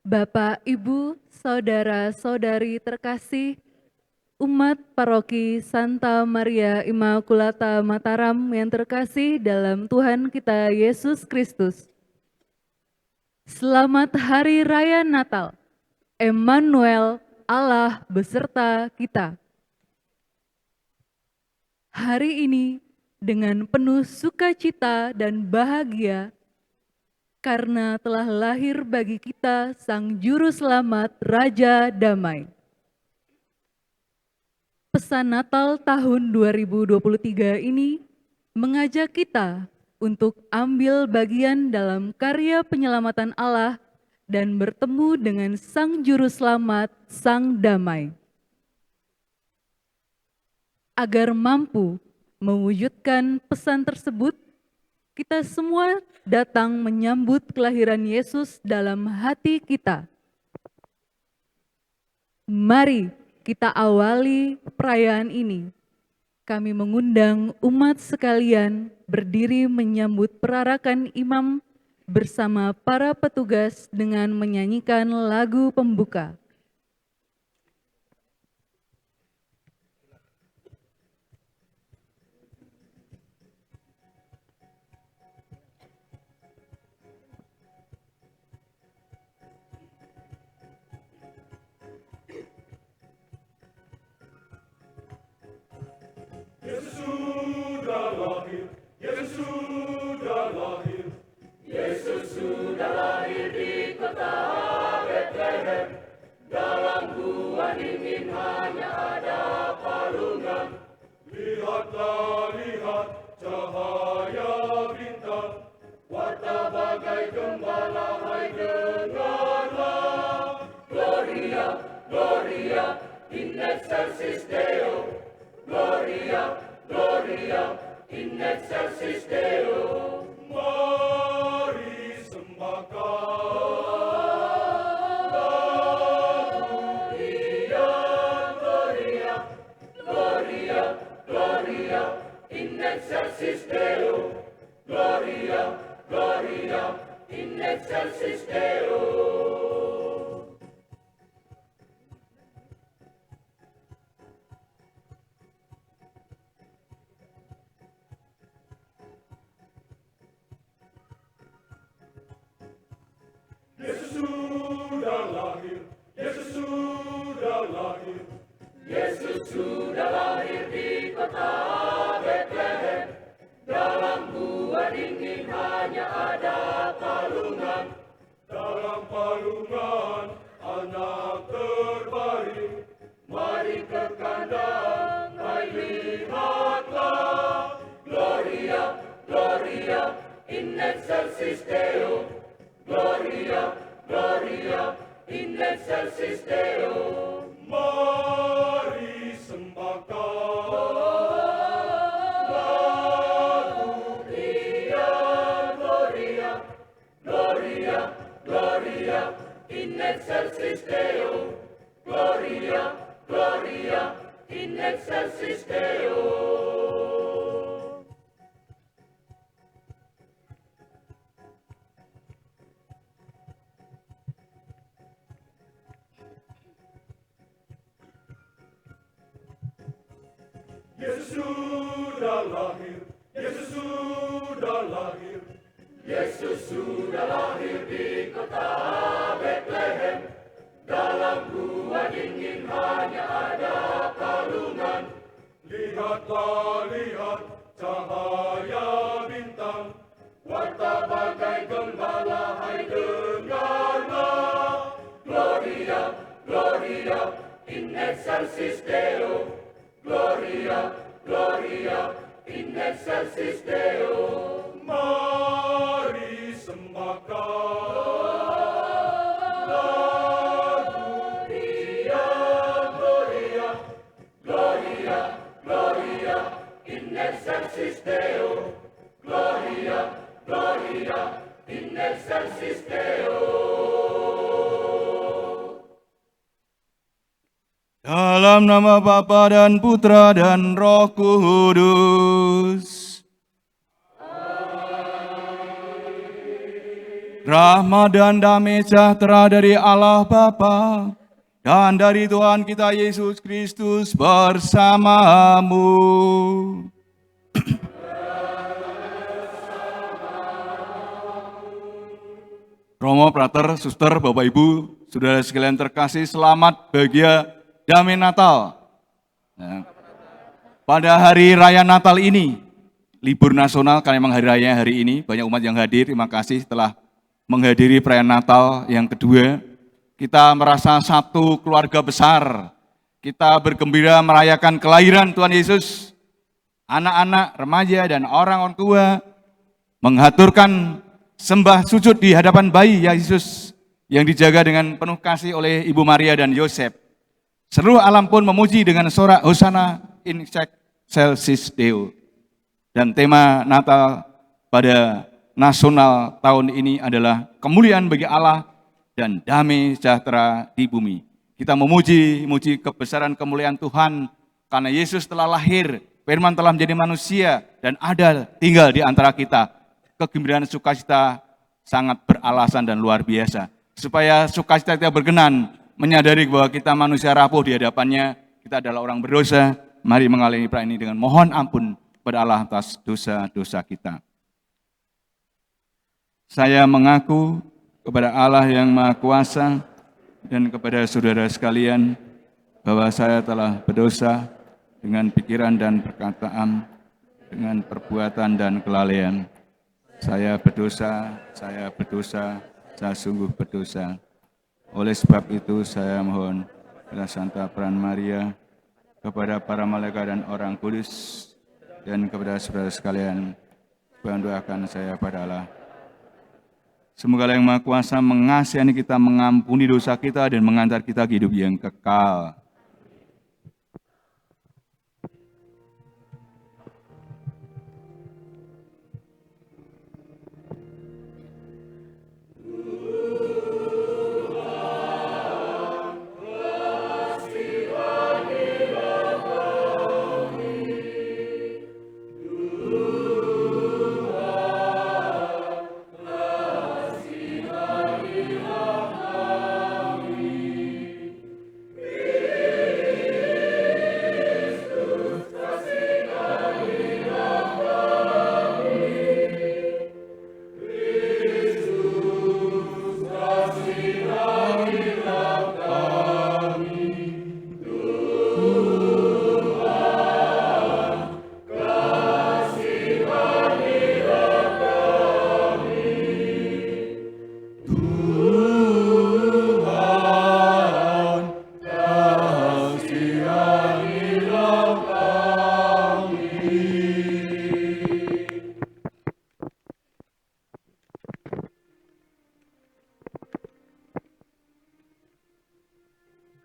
Bapak, Ibu, saudara-saudari terkasih, umat paroki Santa Maria Immaculata Mataram yang terkasih dalam Tuhan kita Yesus Kristus. Selamat Hari Raya Natal, Emmanuel, Allah beserta kita. Hari ini dengan penuh sukacita dan bahagia, karena telah lahir bagi kita Sang Juru Selamat Raja Damai. Pesan Natal tahun 2023 ini mengajak kita untuk ambil bagian dalam karya penyelamatan Allah dan bertemu dengan Sang Juru Selamat, Sang Damai. Agar mampu mewujudkan pesan tersebut, kita semua datang menyambut kelahiran Yesus dalam hati kita. Mari kita awali perayaan ini. Kami mengundang umat sekalian berdiri menyambut perarakan imam bersama para petugas dengan menyanyikan lagu pembuka. Yesus sudah lahir, Yesus sudah lahir, Yesus sudah lahir di kota Bethlehem. Dalam gua dingin hanya ada palungan. Lihatlah, lihat cahaya bintang, warta bagai gembala, hai dengarlah. Gloria, Gloria, in excelsis Deo. Gloria, Gloria, in excelsis Deo. Mari sembahkan lagu Gloria, Gloria, Gloria, Gloria, in excelsis Deo. Gloria, Gloria, in excelsis Deo. Yesus sudah lahir, Yesus sudah lahir, Yesus sudah lahir di kota Bethlehem. Dalam gua dingin hanya ada palungan. Dalam palungan anak terbaring. Mari ke kandang, hai lihatlah. Gloria, Gloria, in excelsis Deo. Gloria, Gloria, in excelsis Deo. Mari sembahkan lagu Gloria, Gloria, Gloria, Gloria, in excelsis Deo. Gloria, Gloria, in excelsis Deo. Yesus sudah lahir, Yesus sudah lahir, Yesus sudah lahir di kota Bethlehem. Dalam gua dingin hanya ada palungan. Lihatlah, lihat cahaya bintang, warta bagai gembala, hai dengarlah. Gloria, Gloria, in excelsis Deo. Gloria, Gloria, in excelsis Deo. Mari sembahkan lagu Gloria, Gloria, Gloria, Gloria, in excelsis Deo. Gloria, Gloria, in excelsis Deo. Dalam nama Bapa dan Putra dan Roh Kudus. rahmat dan damai sejahtera dari Allah Bapa dan dari Tuhan kita Yesus Kristus bersamamu. Romo, Prater, Suster, Bapak Ibu, saudara sekalian terkasih, selamat, bahagia, damai Natal. Nah, pada hari raya Natal ini, libur nasional karena memang hari raya hari ini, banyak umat yang hadir, terima kasih telah menghadiri perayaan Natal yang kedua. Kita merasa satu keluarga besar, kita bergembira merayakan kelahiran Tuhan Yesus. Anak-anak, remaja, dan orang tua mengaturkan sembah sujud di hadapan bayi Yesus yang dijaga dengan penuh kasih oleh Ibu Maria dan Yosef. Seluruh alam pun memuji dengan sorak Hosana in excelsis Deo. Dan tema Natal pada nasional tahun ini adalah kemuliaan bagi Allah dan damai sejahtera di bumi. Kita memuji kebesaran kemuliaan Tuhan karena Yesus telah lahir, Firman telah menjadi manusia dan ada tinggal di antara kita. Kegembiraan sukacita sangat beralasan dan luar biasa. Supaya sukacita kita berkenan, menyadari bahwa kita manusia rapuh di hadapannya, kita adalah orang berdosa. Mari mengalami perayaan ini dengan mohon ampun kepada Allah atas dosa-dosa kita. Saya mengaku kepada Allah yang Maha Kuasa dan kepada saudara sekalian bahwa saya telah berdosa dengan pikiran dan perkataan, dengan perbuatan dan kelalaian. Saya berdosa, saya sungguh berdosa. Oleh sebab itu saya mohon kepada Santa Peran Maria, kepada para malaikat dan orang kudus, dan kepada saudara sekalian, doakan saya pada Allah. Semoga Allah yang Maha Kuasa mengasihani kita, mengampuni dosa kita, dan mengantar kita ke hidup yang kekal.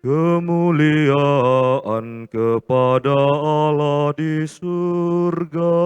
Kemuliaan kepada Allah di surga.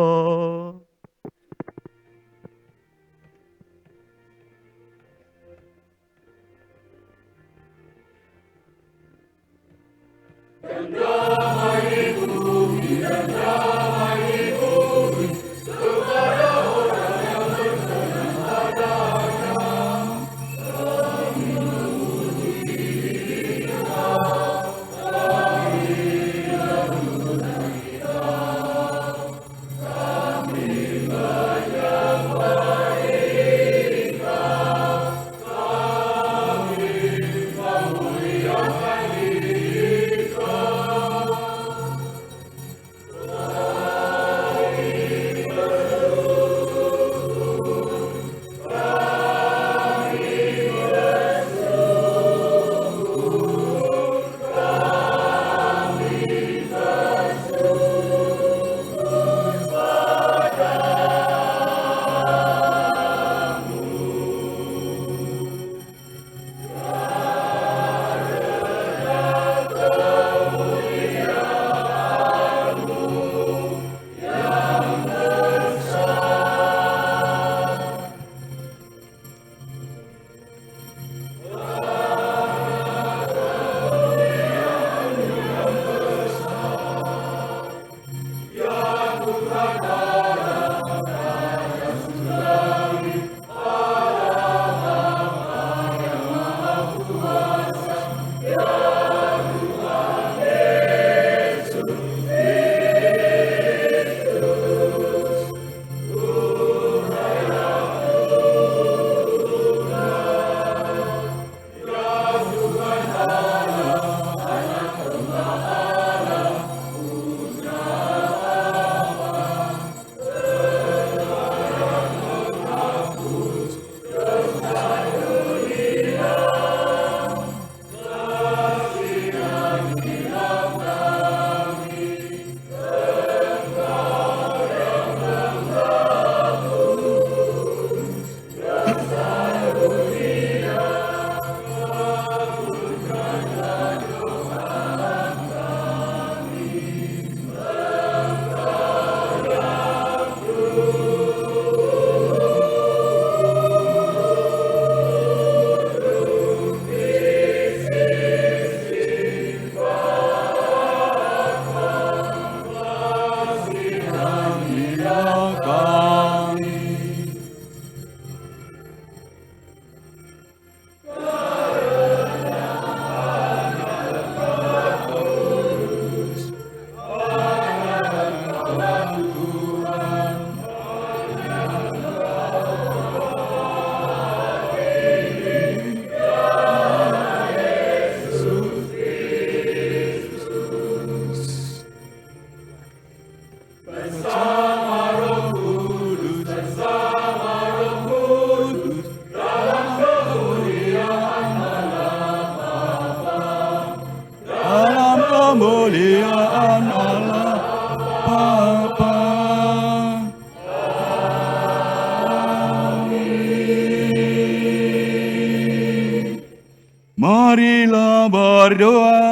Marilah berdoa.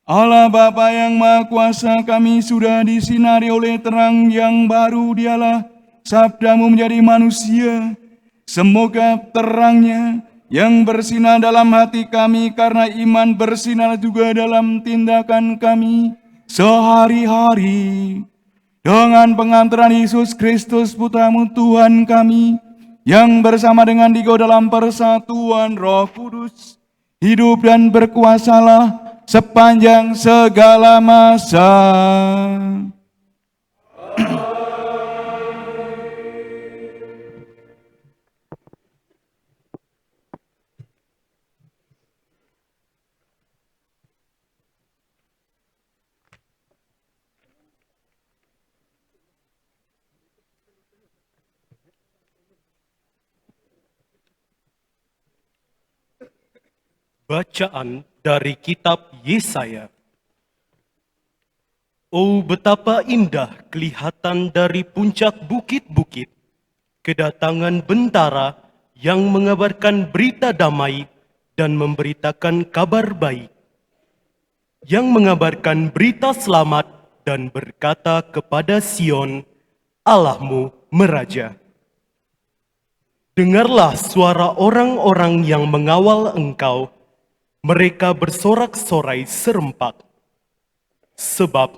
Allah Bapa yang Maha Kuasa, kami sudah disinari oleh terang yang baru, Dialah sabdamu menjadi manusia. Semoga terangnya yang bersinar dalam hati kami karena iman bersinar juga dalam tindakan kami sehari-hari. Dengan pengantaran Yesus Kristus Putramu Tuhan kami, yang bersama dengan Digo dalam persatuan Roh Kudus, hidup dan berkuasalah sepanjang segala masa. Bacaan dari kitab Yesaya. Oh, betapa indah kelihatan dari puncak bukit-bukit kedatangan bentara yang mengabarkan berita damai dan memberitakan kabar baik, yang mengabarkan berita selamat dan berkata kepada Sion, Allahmu meraja. Dengarlah suara orang-orang yang mengawal engkau. Mereka bersorak-sorai serempak, sebab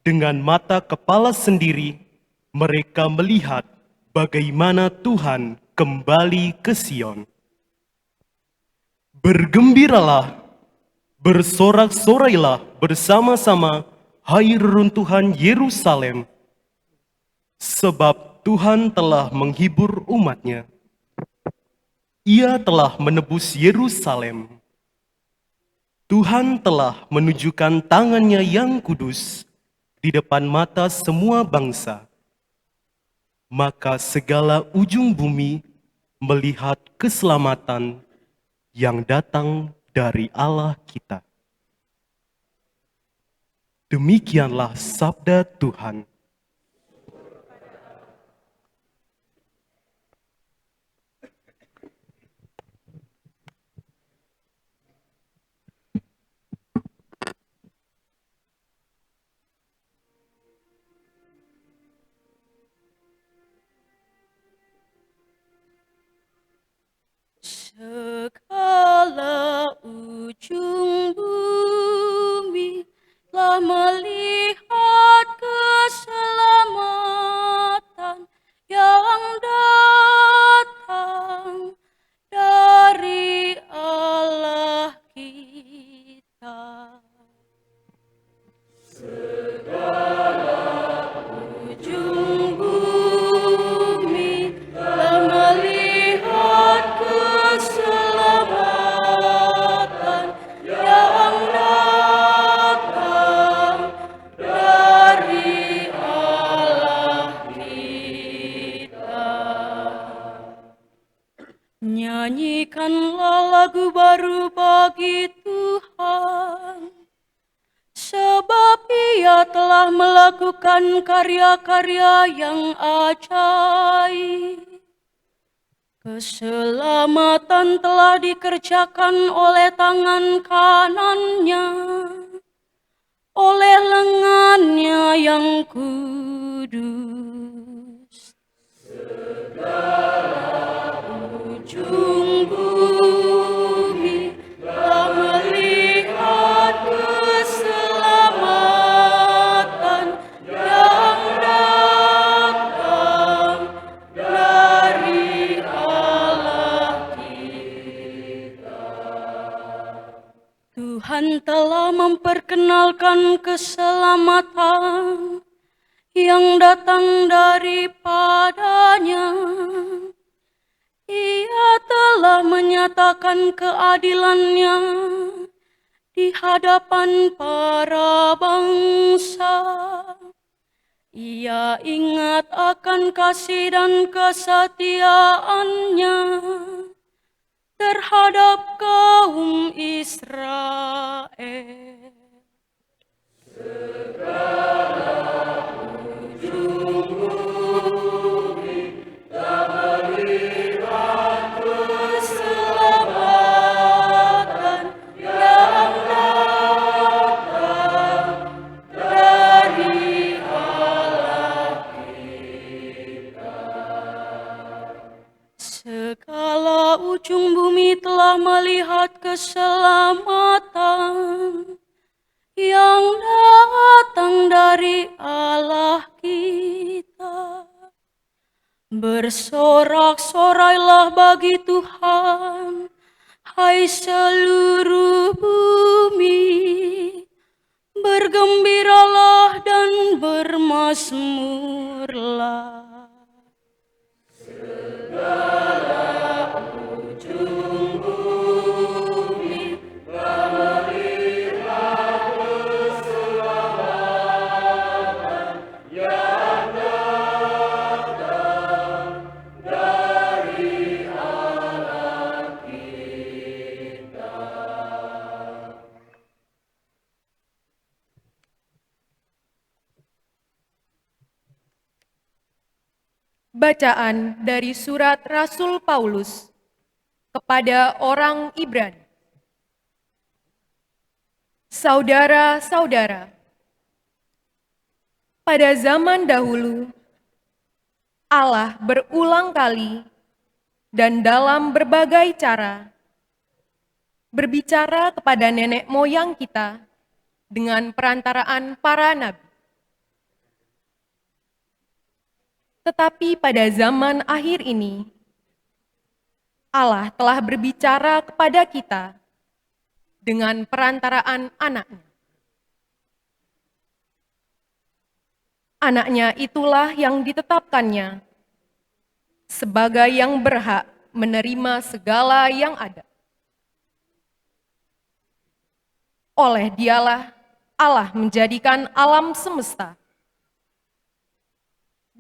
dengan mata kepala sendiri mereka melihat bagaimana Tuhan kembali ke Sion. Bergembiralah, bersorak-sorailah bersama-sama, hai reruntuhan Yerusalem, sebab Tuhan telah menghibur umat-Nya. Ia telah menebus Yerusalem. Tuhan telah menunjukkan tangan-Nya yang kudus di depan mata semua bangsa. Maka segala ujung bumi melihat keselamatan yang datang dari Allah kita. Demikianlah sabda Tuhan. Segala ujung bumi telah melihat keselamatan yang datang dari Allah kita. Ujung bumi telah melihat keselamatan yang datang dari Allah kita. Nyanyikanlah lagu baru bagi Tuhan, sebab Ia telah melakukan karya-karya yang ajaib. Keselamatan telah dikerjakan oleh tangan kanan-Nya, oleh lengan-Nya yang kudus. Ujung bumi telah melihat keselamatan yang datang dari Allah kita. Tuhan telah memperkenalkan keselamatan yang datang daripada-Nya. Ia telah menyatakan keadilan-Nya di hadapan para bangsa. Ia ingat akan kasih dan kesetiaan-Nya terhadap kaum Israel. ujung bumi telah melihat keselamatan yang datang dari Allah kita. Bersorak-sorailah bagi Tuhan, hai seluruh bumi. Bergembiralah dan bermazmurlah. Bacaan dari surat Rasul Paulus kepada orang Ibrani. Saudara-saudara, pada zaman dahulu Allah berulang kali dan dalam berbagai cara berbicara kepada nenek moyang kita dengan perantaraan para nabi. Tetapi pada zaman akhir ini, Allah telah berbicara kepada kita dengan perantaraan anaknya. Anaknya itulah yang ditetapkannya sebagai yang berhak menerima segala yang ada. Oleh dialah Allah menjadikan alam semesta.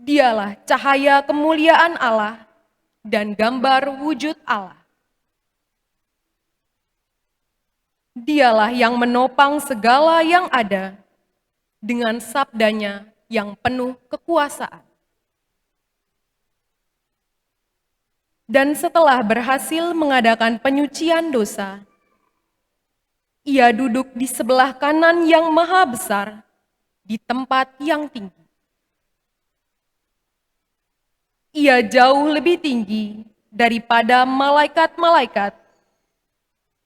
Dialah cahaya kemuliaan Allah dan gambar wujud Allah. Dialah yang menopang segala yang ada dengan sabdanya yang penuh kekuasaan. Dan setelah berhasil mengadakan penyucian dosa, Ia duduk di sebelah kanan yang maha besar di tempat yang tinggi. Ia jauh lebih tinggi daripada malaikat-malaikat,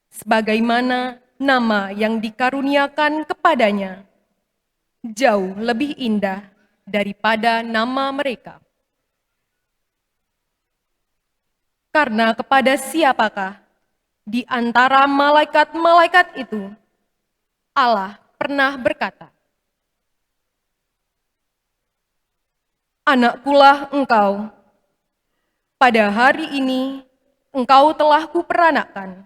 sebagaimana nama yang dikaruniakan kepadanya jauh lebih indah daripada nama mereka. Karena kepada siapakah di antara malaikat-malaikat itu Allah pernah berkata, "Anakkulah engkau, pada hari ini engkau telah kuperanakkan."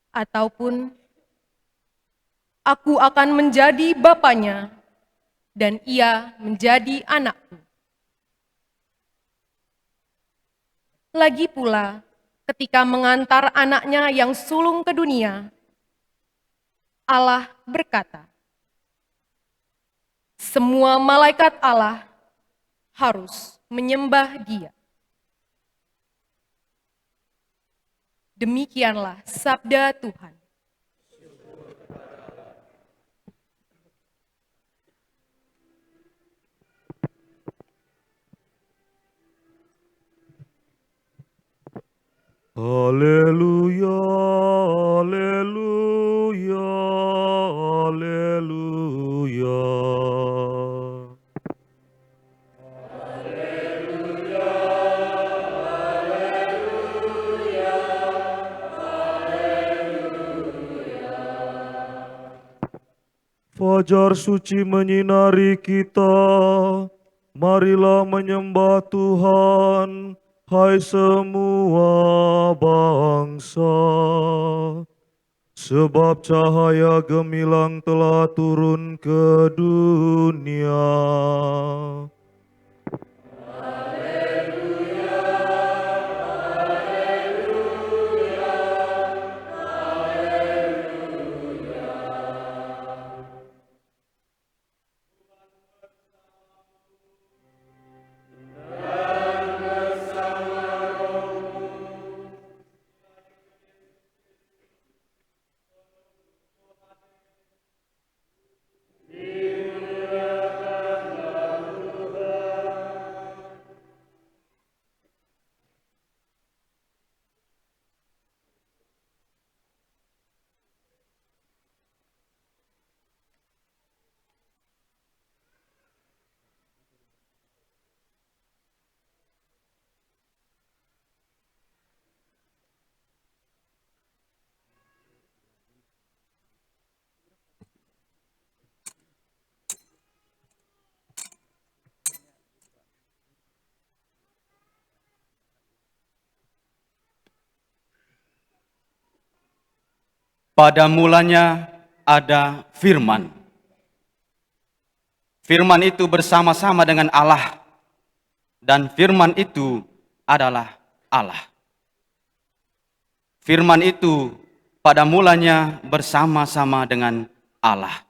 Ataupun, "Aku akan menjadi bapanya, dan ia menjadi anakku." Lagi pula, ketika mengantar anaknya yang sulung ke dunia, Allah berkata, "Semua malaikat Allah harus menyembah Dia." Demikianlah sabda Tuhan. Haleluya, haleluya, haleluya. Fajar suci menyinari kita, marilah menyembah Tuhan, hai semua bangsa. Sebab cahaya gemilang telah turun ke dunia. Pada mulanya ada firman. Firman itu bersama-sama dengan Allah, dan firman itu adalah Allah. Firman itu pada mulanya bersama-sama dengan Allah.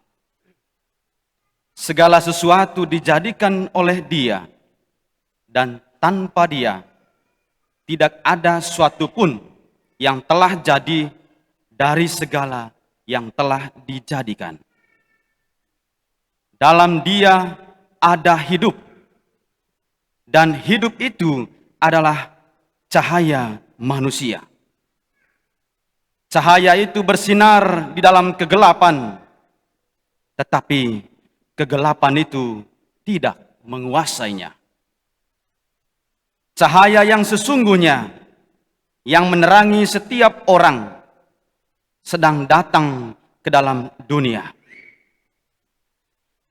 Segala sesuatu dijadikan oleh Dia, dan tanpa Dia tidak ada suatu pun yang telah jadi dari segala yang telah dijadikan. Dalam Dia ada hidup, dan hidup itu adalah cahaya manusia. Cahaya itu bersinar di dalam kegelapan, tetapi kegelapan itu tidak menguasainya. Cahaya yang sesungguhnya yang menerangi setiap orang sedang datang ke dalam dunia.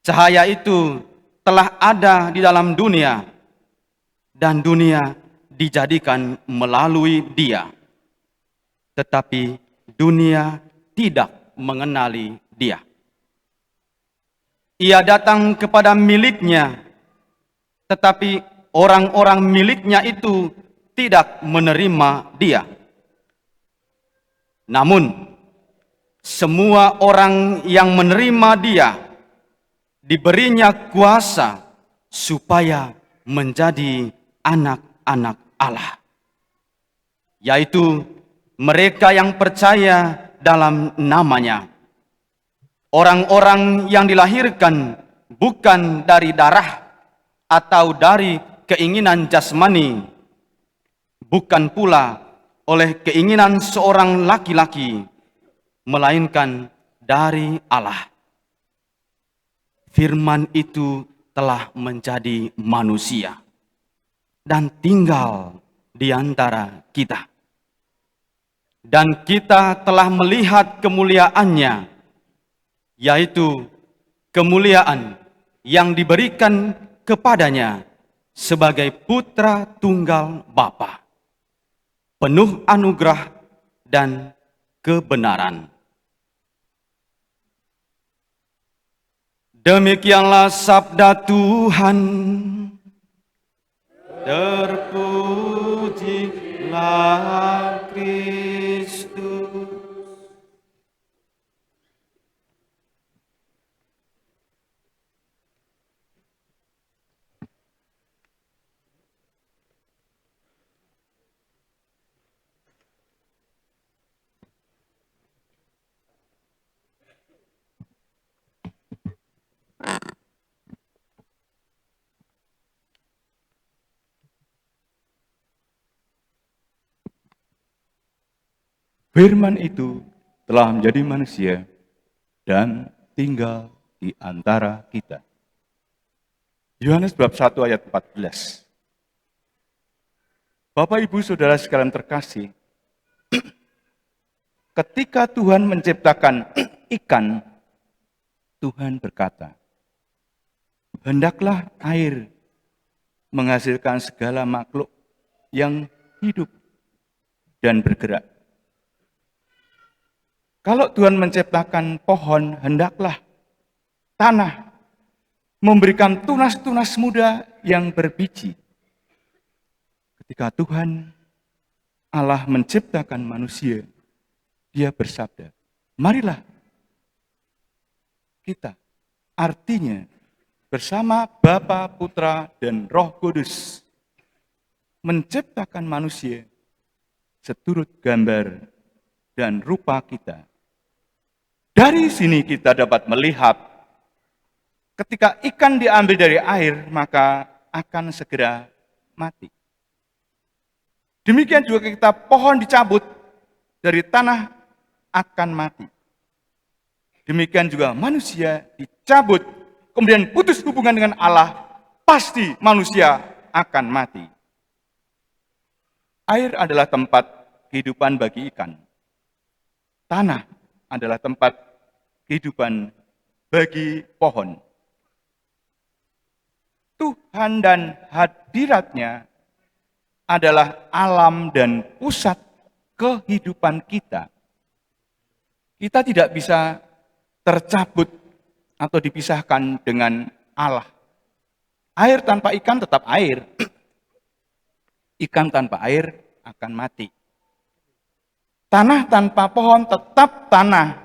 Cahaya itu telah ada di dalam dunia, dan dunia dijadikan melalui Dia. Tetapi dunia tidak mengenali Dia. Ia datang kepada miliknya, tetapi orang-orang miliknya itu tidak menerima Dia. Namun, semua orang yang menerima Dia diberinya kuasa supaya menjadi anak-anak Allah, yaitu mereka yang percaya dalam namanya. Orang-orang yang dilahirkan bukan dari darah atau dari keinginan jasmani, bukan pula oleh keinginan seorang laki-laki, melainkan dari Allah. Firman itu telah menjadi manusia dan tinggal di antara kita. Dan kita telah melihat kemuliaannya, yaitu kemuliaan yang diberikan kepadanya sebagai putra tunggal Bapa, penuh anugerah dan kebenaran. Demikianlah sabda Tuhan. Terpujilah Kristus. Firman itu telah menjadi manusia dan tinggal di antara kita. Yohanes bab 1 ayat 14. Bapak, Ibu, Saudara sekalian terkasih, ketika Tuhan menciptakan ikan, Tuhan berkata, hendaklah air menghasilkan segala makhluk yang hidup dan bergerak. Kalau Tuhan menciptakan pohon, hendaklah tanah memberikan tunas-tunas muda yang berbiji. Ketika Tuhan Allah menciptakan manusia, Dia bersabda, marilah kita, artinya bersama Bapa, Putra, dan Roh Kudus, menciptakan manusia seturut gambar dan rupa kita. Dari sini kita dapat melihat ketika ikan diambil dari air, maka akan segera mati. Demikian juga ketika pohon dicabut dari tanah akan mati. Demikian juga manusia dicabut, kemudian putus hubungan dengan Allah, pasti manusia akan mati. Air adalah tempat kehidupan bagi ikan. Tanah adalah tempat kehidupan bagi pohon. Tuhan dan hadirat-Nya adalah alam dan pusat kehidupan kita. Kita tidak bisa tercabut atau dipisahkan dengan Allah. Air tanpa ikan tetap air. Ikan tanpa air akan mati. Tanah tanpa pohon tetap tanah.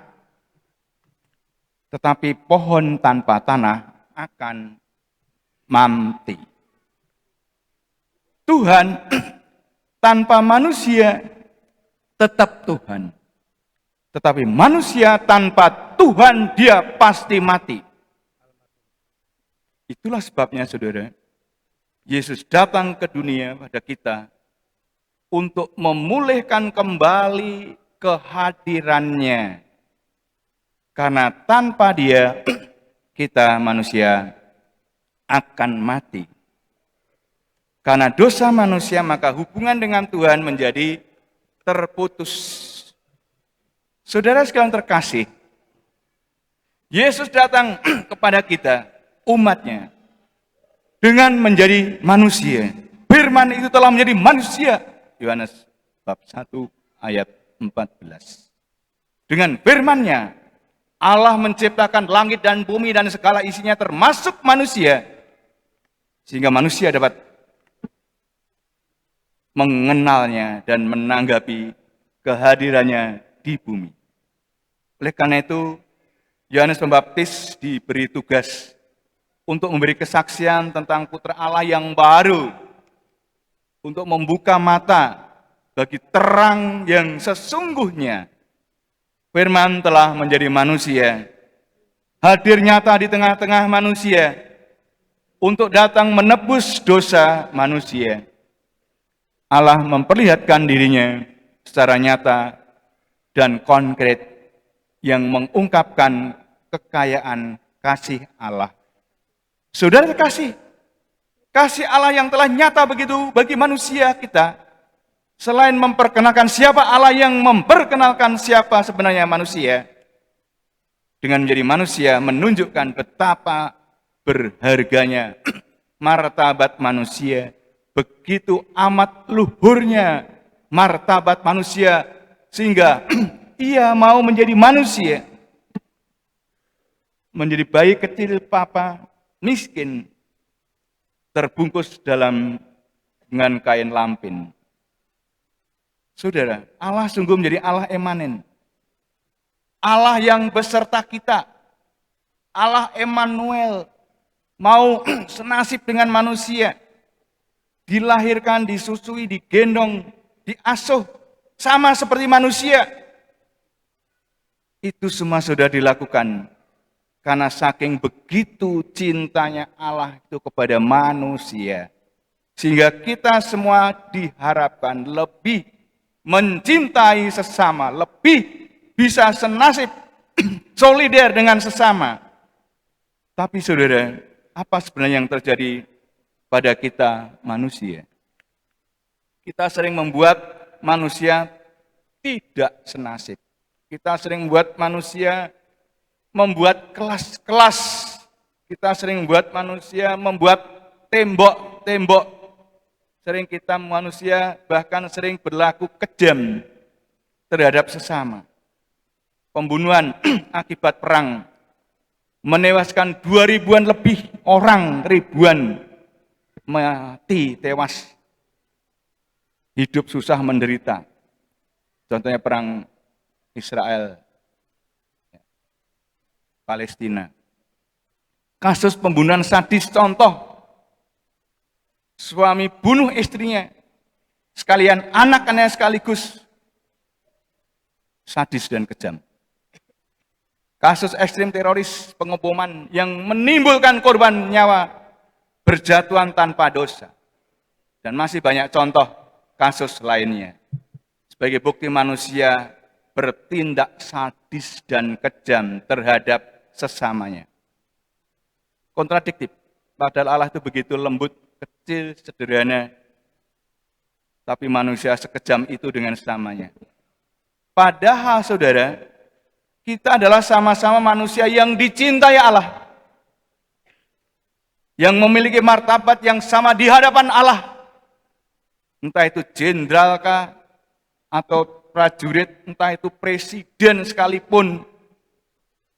Tetapi pohon tanpa tanah akan mati. Tuhan tanpa manusia tetap Tuhan. Tetapi manusia tanpa Tuhan dia pasti mati. Itulah sebabnya saudara, Yesus datang ke dunia pada kita untuk memulihkan kembali kehadirannya. Karena tanpa dia, kita manusia akan mati. Karena dosa manusia, maka hubungan dengan Tuhan menjadi terputus. Saudara sekalian terkasih, Yesus datang kepada kita, umatnya, dengan menjadi manusia. Firman itu telah menjadi manusia. Yohanes bab 1 ayat 14. Dengan firman-Nya, Allah menciptakan langit dan bumi dan segala isinya termasuk manusia. Sehingga manusia dapat mengenalnya dan menanggapi kehadirannya di bumi. Oleh karena itu, Yohanes Pembaptis diberi tugas untuk memberi kesaksian tentang Putra Allah yang baru, untuk membuka mata bagi terang yang sesungguhnya. Firman telah menjadi manusia, hadir nyata di tengah-tengah manusia, untuk datang menebus dosa manusia. Allah memperlihatkan dirinya secara nyata dan konkret yang mengungkapkan kekayaan kasih Allah. Saudara terkasih, kasih Allah yang telah nyata begitu bagi manusia kita, selain memperkenalkan siapa Allah, yang memperkenalkan siapa sebenarnya manusia, dengan menjadi manusia menunjukkan betapa berharganya martabat manusia, begitu amat luhurnya martabat manusia, sehingga ia mau menjadi manusia, menjadi bayi kecil papa, miskin, terbungkus dengan kain lampin. Saudara, Allah sungguh menjadi Allah emanen. Allah yang beserta kita. Allah Emmanuel, mau senasib dengan manusia. Dilahirkan, disusui, digendong, diasuh, sama seperti manusia. Itu semua sudah dilakukan karena saking begitu cintanya Allah itu kepada manusia, sehingga kita semua diharapkan lebih mencintai sesama, lebih bisa senasib solider dengan sesama. Tapi saudara, apa sebenarnya yang terjadi pada kita manusia? Kita sering membuat manusia tidak senasib. Kita sering membuat manusia membuat kelas-kelas. Kita sering membuat manusia membuat tembok-tembok. Sering kita manusia bahkan sering berlaku kejam terhadap sesama. Pembunuhan akibat perang menewaskan 2000-an lebih orang, ribuan mati, tewas. Hidup susah menderita. Contohnya perang Israel, Palestina. Kasus pembunuhan sadis, contoh. Suami bunuh istrinya, sekalian anak-anaknya sekaligus. Sadis dan kejam. Kasus ekstrim teroris, pengeboman yang menimbulkan korban nyawa berjatuhan tanpa dosa. Dan masih banyak contoh kasus lainnya. Sebagai bukti manusia bertindak sadis dan kejam terhadap sesamanya. Kontradiktif, padahal Allah itu begitu lembut, kecil, sederhana, tapi manusia sekejam itu dengan sesamanya. Padahal saudara, kita adalah sama-sama manusia yang dicintai Allah, yang memiliki martabat yang sama di hadapan Allah. Entah itu jenderal kah, atau prajurit, entah itu presiden sekalipun,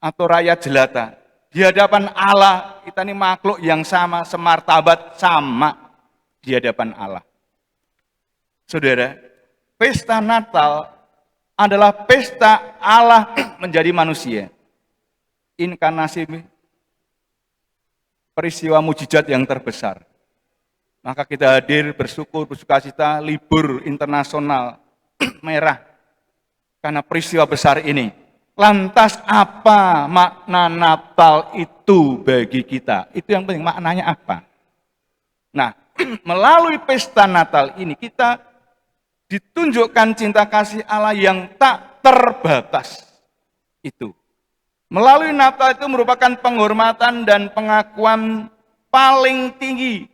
atau rakyat jelata. Di hadapan Allah, kita ini makhluk yang sama, semartabat, sama di hadapan Allah. Saudara, pesta Natal adalah pesta Allah menjadi manusia. Inkarnasi peristiwa mujizat yang terbesar. Maka kita hadir bersyukur, bersukacita, libur internasional merah karena peristiwa besar ini. Lantas apa makna Natal itu bagi kita? Itu yang penting, maknanya apa? Nah, melalui pesta Natal ini kita ditunjukkan cinta kasih Allah yang tak terbatas. Itu. Melalui Natal itu merupakan penghormatan dan pengakuan paling tinggi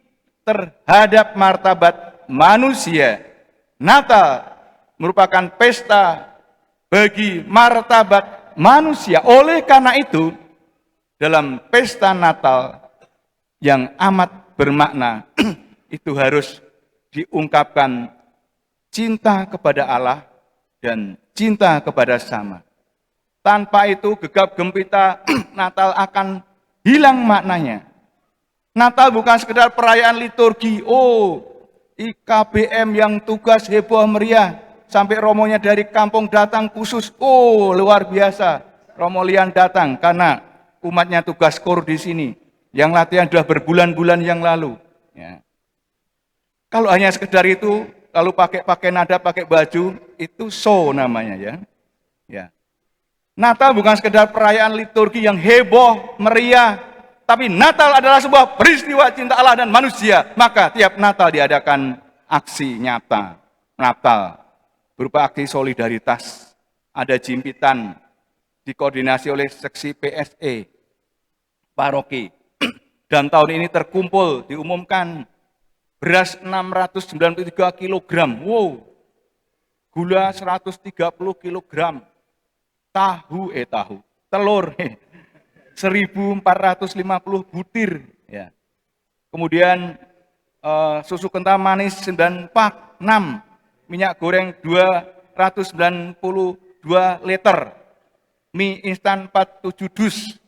terhadap martabat manusia. Natal merupakan pesta bagi martabat manusia. Oleh karena itu, dalam pesta Natal yang amat bermakna, itu harus diungkapkan cinta kepada Allah dan cinta kepada sesama. Tanpa itu gegap gempita Natal akan hilang maknanya. Natal bukan sekedar perayaan liturgi. Oh, IKBM yang tugas heboh meriah. Sampai romonya dari kampung datang khusus. Oh, luar biasa. Romo Lian datang karena umatnya tugas kor di sini. Yang latihan sudah berbulan-bulan yang lalu. Ya. Kalau hanya sekedar itu, lalu pakai nada, pakai baju, itu show namanya ya. Ya. Natal bukan sekedar perayaan liturgi yang heboh, meriah, tapi Natal adalah sebuah peristiwa cinta Allah dan manusia. Maka tiap Natal diadakan aksi nyata. Natal berupa aksi solidaritas. Ada jimpitan dikoordinasi oleh seksi PSE, paroki. Dan tahun ini terkumpul, diumumkan beras 693 kg. Wow. Gula 130 kg. Tahu. Telur 1.450 butir. Ya. Kemudian susu kental manis 9 pak, 6. Minyak goreng 292 liter. Mie instan 47 dus.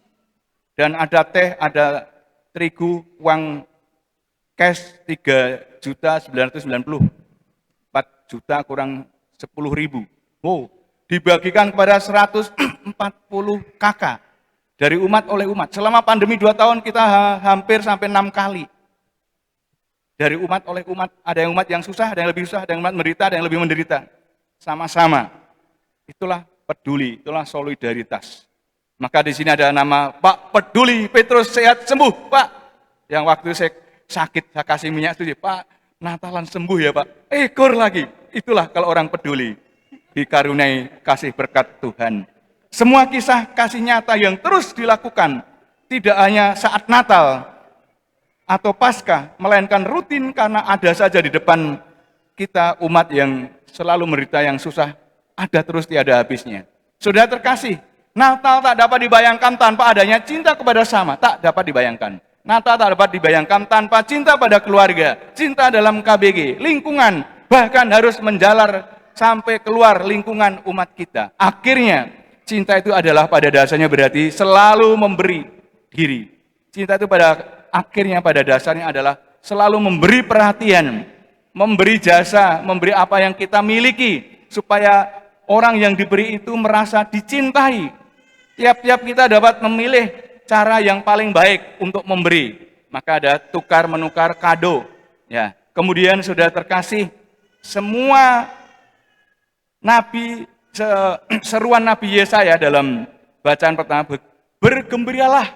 Dan ada teh, ada terigu, uang cash 3.990. 4 juta kurang 10.000. Wow. Dibagikan kepada 140 kakak. Dari umat oleh umat. Selama pandemi 2 tahun kita hampir sampai 6 kali. Dari umat oleh umat. Ada yang umat yang susah, ada yang lebih susah, ada yang umat menderita, ada yang lebih menderita. Sama-sama. Itulah peduli, itulah solidaritas. Maka di sini ada nama Pak Peduli Petrus sehat sembuh, Pak. Yang waktu saya sakit, saya kasih minyak itu, Pak, Natalan sembuh ya Pak. Ekor lagi. Itulah kalau orang peduli. Dikaruniai kasih berkat Tuhan. Semua kisah kasih nyata yang terus dilakukan, tidak hanya saat Natal atau Paskah, melainkan rutin karena ada saja di depan kita umat yang selalu menderita, yang susah, ada terus tiada habisnya. Saudara terkasih, Natal tak dapat dibayangkan tanpa adanya cinta kepada sama, tak dapat dibayangkan. Natal tak dapat dibayangkan tanpa cinta pada keluarga, cinta dalam KBG, lingkungan, bahkan harus menjalar sampai keluar lingkungan umat kita. Akhirnya, cinta itu adalah pada dasarnya berarti selalu memberi diri. Cinta itu pada akhirnya, pada dasarnya adalah selalu memberi perhatian, memberi jasa, memberi apa yang kita miliki, supaya orang yang diberi itu merasa dicintai. Tiap-tiap kita dapat memilih cara yang paling baik untuk memberi. Maka ada tukar-menukar kado. Ya. Kemudian sudah terkasih, semua Nabi, seruan Nabi Yesaya dalam bacaan pertama, bergembiralah,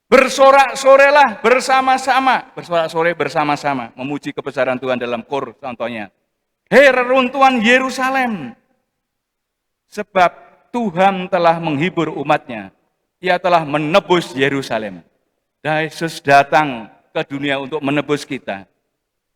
bersorak-sorelah bersama-sama, bersorak-sore bersama-sama, memuji kebesaran Tuhan dalam kor contohnya. Hei reruntuhan Yerusalem, sebab Tuhan telah menghibur umatnya, Ia telah menebus Yerusalem. Dan Yesus datang ke dunia untuk menebus kita.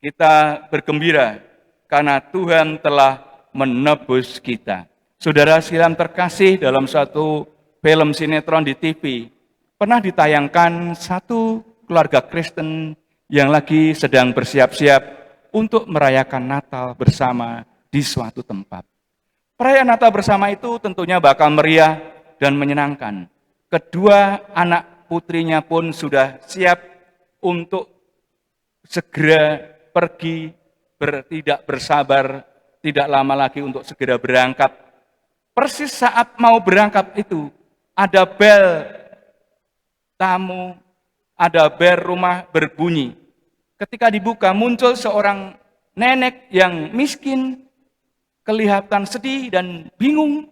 Kita bergembira karena Tuhan telah menebus kita. Saudara sekalian terkasih, dalam satu film sinetron di TV, pernah ditayangkan satu keluarga Kristen yang lagi sedang bersiap-siap untuk merayakan Natal bersama di suatu tempat. Perayaan Natal bersama itu tentunya bakal meriah dan menyenangkan. Kedua anak putrinya pun sudah siap untuk segera pergi, tidak bersabar, tidak lama lagi untuk segera berangkat. Persis saat mau berangkat itu, ada bel tamu, ada bel rumah berbunyi. Ketika dibuka, muncul seorang nenek yang miskin, kelihatan sedih dan bingung.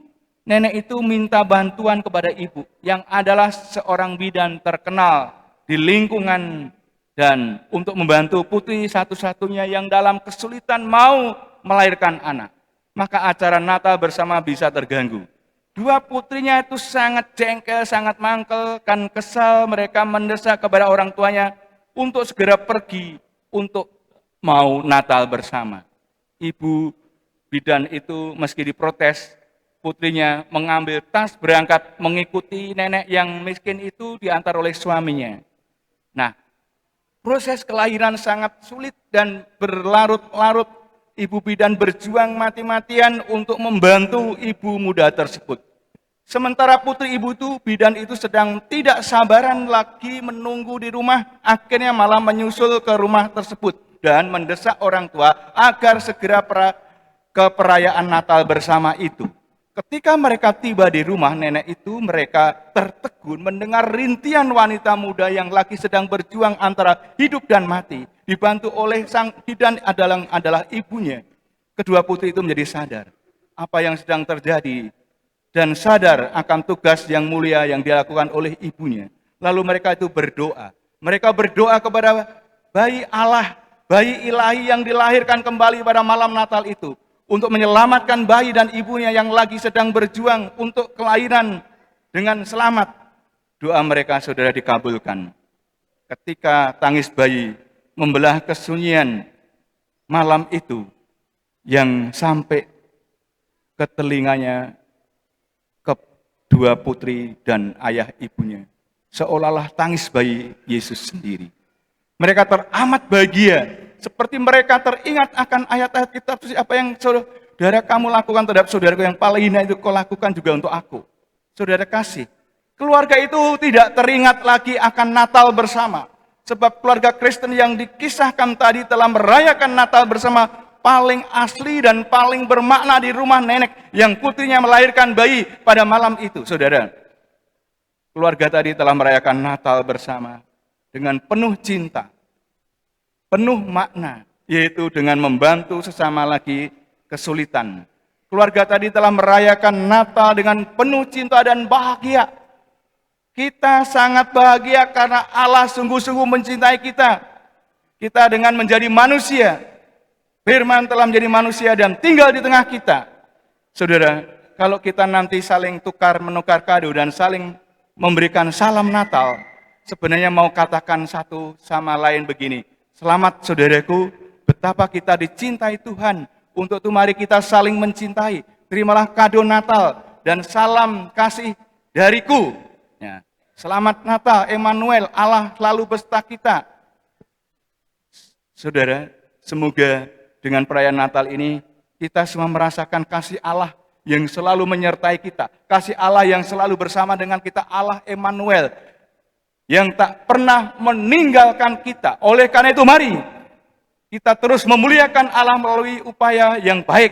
Nenek itu minta bantuan kepada ibu, yang adalah seorang bidan terkenal di lingkungan, dan untuk membantu putri satu-satunya yang dalam kesulitan mau melahirkan anak. Maka acara Natal bersama bisa terganggu. Dua putrinya itu sangat jengkel, sangat mangkel, kan kesal. Mereka mendesak kepada orang tuanya untuk segera pergi, untuk mau Natal bersama. Ibu bidan itu meski diprotes, putrinya mengambil tas berangkat mengikuti nenek yang miskin itu diantar oleh suaminya. Nah, proses kelahiran sangat sulit dan berlarut-larut. Ibu bidan berjuang mati-matian untuk membantu ibu muda tersebut. Sementara putri ibu itu, bidan itu sedang tidak sabaran lagi menunggu di rumah, akhirnya malah menyusul ke rumah tersebut dan mendesak orang tua agar segera ke perayaan Natal bersama itu. Ketika mereka tiba di rumah nenek itu, mereka tertegun mendengar rintian wanita muda yang lagi sedang berjuang antara hidup dan mati. Dibantu oleh sang bidan adalah ibunya. Kedua putri itu menjadi sadar apa yang sedang terjadi dan sadar akan tugas yang mulia yang dilakukan oleh ibunya. Lalu mereka itu berdoa. Mereka berdoa kepada bayi Allah, bayi ilahi yang dilahirkan kembali pada malam Natal itu, untuk menyelamatkan bayi dan ibunya yang lagi sedang berjuang untuk kelahiran dengan selamat. Doa mereka saudara dikabulkan. Ketika tangis bayi membelah kesunyian malam itu, yang sampai ke telinganya kedua putri dan ayah ibunya, seolah-olah tangis bayi Yesus sendiri. Mereka teramat bahagia, seperti mereka teringat akan ayat-ayat kitab suci, apa yang saudara kamu lakukan terhadap saudaraku yang paling hina itu kau lakukan juga untuk aku. Saudara kasih, keluarga itu tidak teringat lagi akan Natal bersama. Sebab keluarga Kristen yang dikisahkan tadi telah merayakan Natal bersama paling asli dan paling bermakna di rumah nenek yang putrinya melahirkan bayi pada malam itu. Saudara, keluarga tadi telah merayakan Natal bersama dengan penuh cinta, penuh makna, yaitu dengan membantu sesama lagi kesulitan. Keluarga tadi telah merayakan Natal dengan penuh cinta dan bahagia. Kita sangat bahagia karena Allah sungguh-sungguh mencintai kita. Kita dengan menjadi manusia, Firman telah menjadi manusia dan tinggal di tengah kita. Saudara, kalau kita nanti saling menukar kado dan saling memberikan salam Natal, sebenarnya mau katakan satu sama lain begini: selamat saudaraku, betapa kita dicintai Tuhan. Untuk itu mari kita saling mencintai. Terimalah kado Natal dan salam kasih dariku. Ya. Selamat Natal, Emmanuel, Allah selalu beserta kita. Saudara, semoga dengan perayaan Natal ini kita semua merasakan kasih Allah yang selalu menyertai kita. Kasih Allah yang selalu bersama dengan kita, Allah Emmanuel, yang tak pernah meninggalkan kita. Oleh karena itu mari kita terus memuliakan Allah melalui upaya yang baik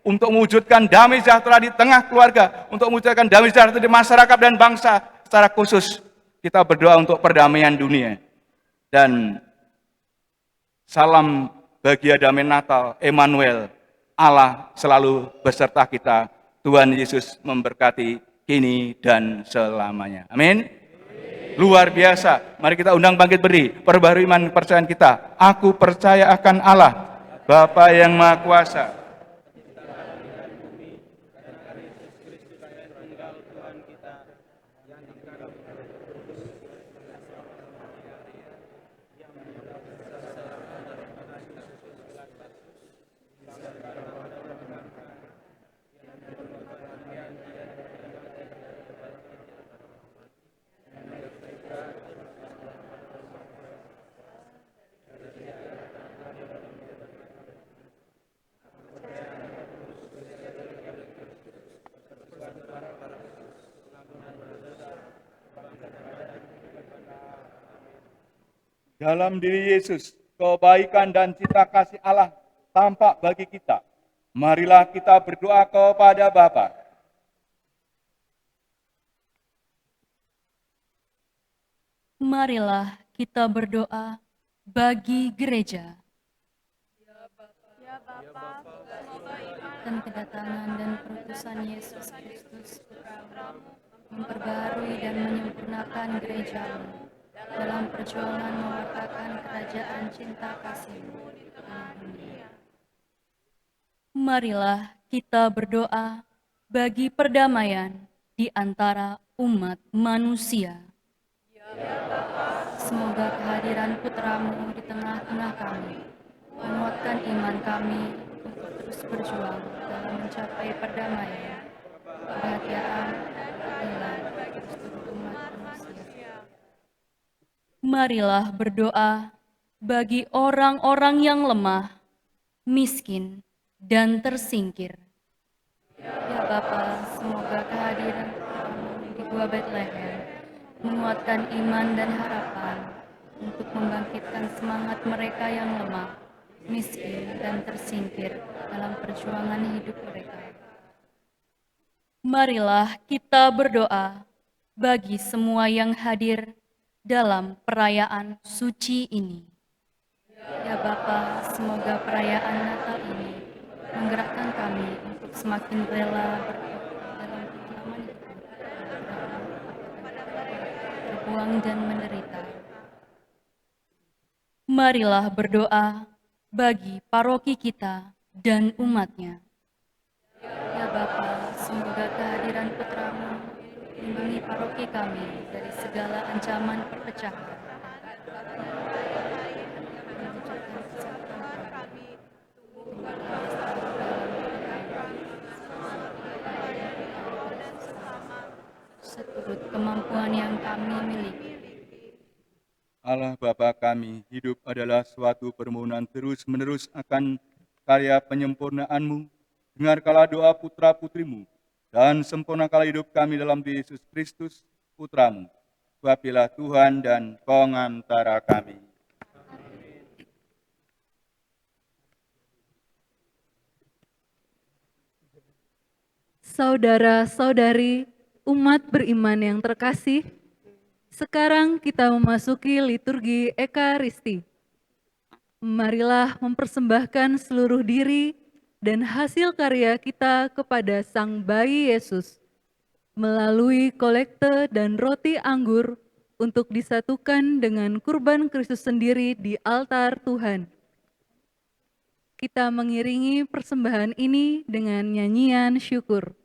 untuk mewujudkan damai sejahtera di tengah keluarga, untuk mewujudkan damai sejahtera di masyarakat dan bangsa. Secara khusus kita berdoa untuk perdamaian dunia. Dan salam bahagia damai Natal, Emmanuel, Allah selalu beserta kita. Tuhan Yesus memberkati kini dan selamanya. Amin. Luar biasa. Mari kita undang bangkit berdiri. Perbarui iman kepercayaan kita. Aku percaya akan Allah, Bapa yang Maha Kuasa, dalam diri Yesus, kebaikan dan cita kasih Allah tampak bagi kita. Marilah kita berdoa kepada Bapa. Marilah kita berdoa bagi gereja dan kedatangan dan perutusan Yesus Kristus Putramu memperbarui dan menyempurnakan gereja-Mu dalam perjuangan mewartakan kerajaan cinta kasih-Mu di tengah dunia. Marilah kita berdoa bagi perdamaian di antara umat manusia. Semoga kehadiran Putramu di tengah-tengah kami menguatkan iman kami untuk terus berjuang dalam mencapai perdamaian, kebahagiaan, dan keadilan bagi seluruh umat manusia. Marilah berdoa bagi orang-orang yang lemah, miskin, dan tersingkir. Ya Bapa, semoga kehadiran Putramu di Gua Betlehem menguatkan iman dan harapan untuk membangkitkan semangat mereka yang lemah, miskin, dan tersingkir dalam perjuangan hidup mereka. Marilah kita berdoa bagi semua yang hadir dalam perayaan suci ini. Ya Bapa, semoga perayaan Natal ini menggerakkan kami untuk semakin rela dalam pengalaman hidup, berjuang dan menderita. Marilah berdoa bagi paroki kita dan umatnya. Ya Bapa, semoga kehadiran Putramu melindungi paroki kami dari segala ancaman perpecahan. Seturut kemampuan yang kami miliki. Allah Bapa kami, hidup adalah suatu permohonan terus-menerus akan karya penyempurnaanmu. Dengarkanlah doa putra-putrimu, dan sempurnakanlah hidup kami dalam diri Yesus Kristus, Putramu. Bapilah Tuhan dan pengantara kami. Saudara-saudari, umat beriman yang terkasih, sekarang kita memasuki liturgi Ekaristi. Marilah mempersembahkan seluruh diri dan hasil karya kita kepada Sang Bayi Yesus melalui kolekte dan roti anggur untuk disatukan dengan kurban Kristus sendiri di altar Tuhan. Kita mengiringi persembahan ini dengan nyanyian syukur.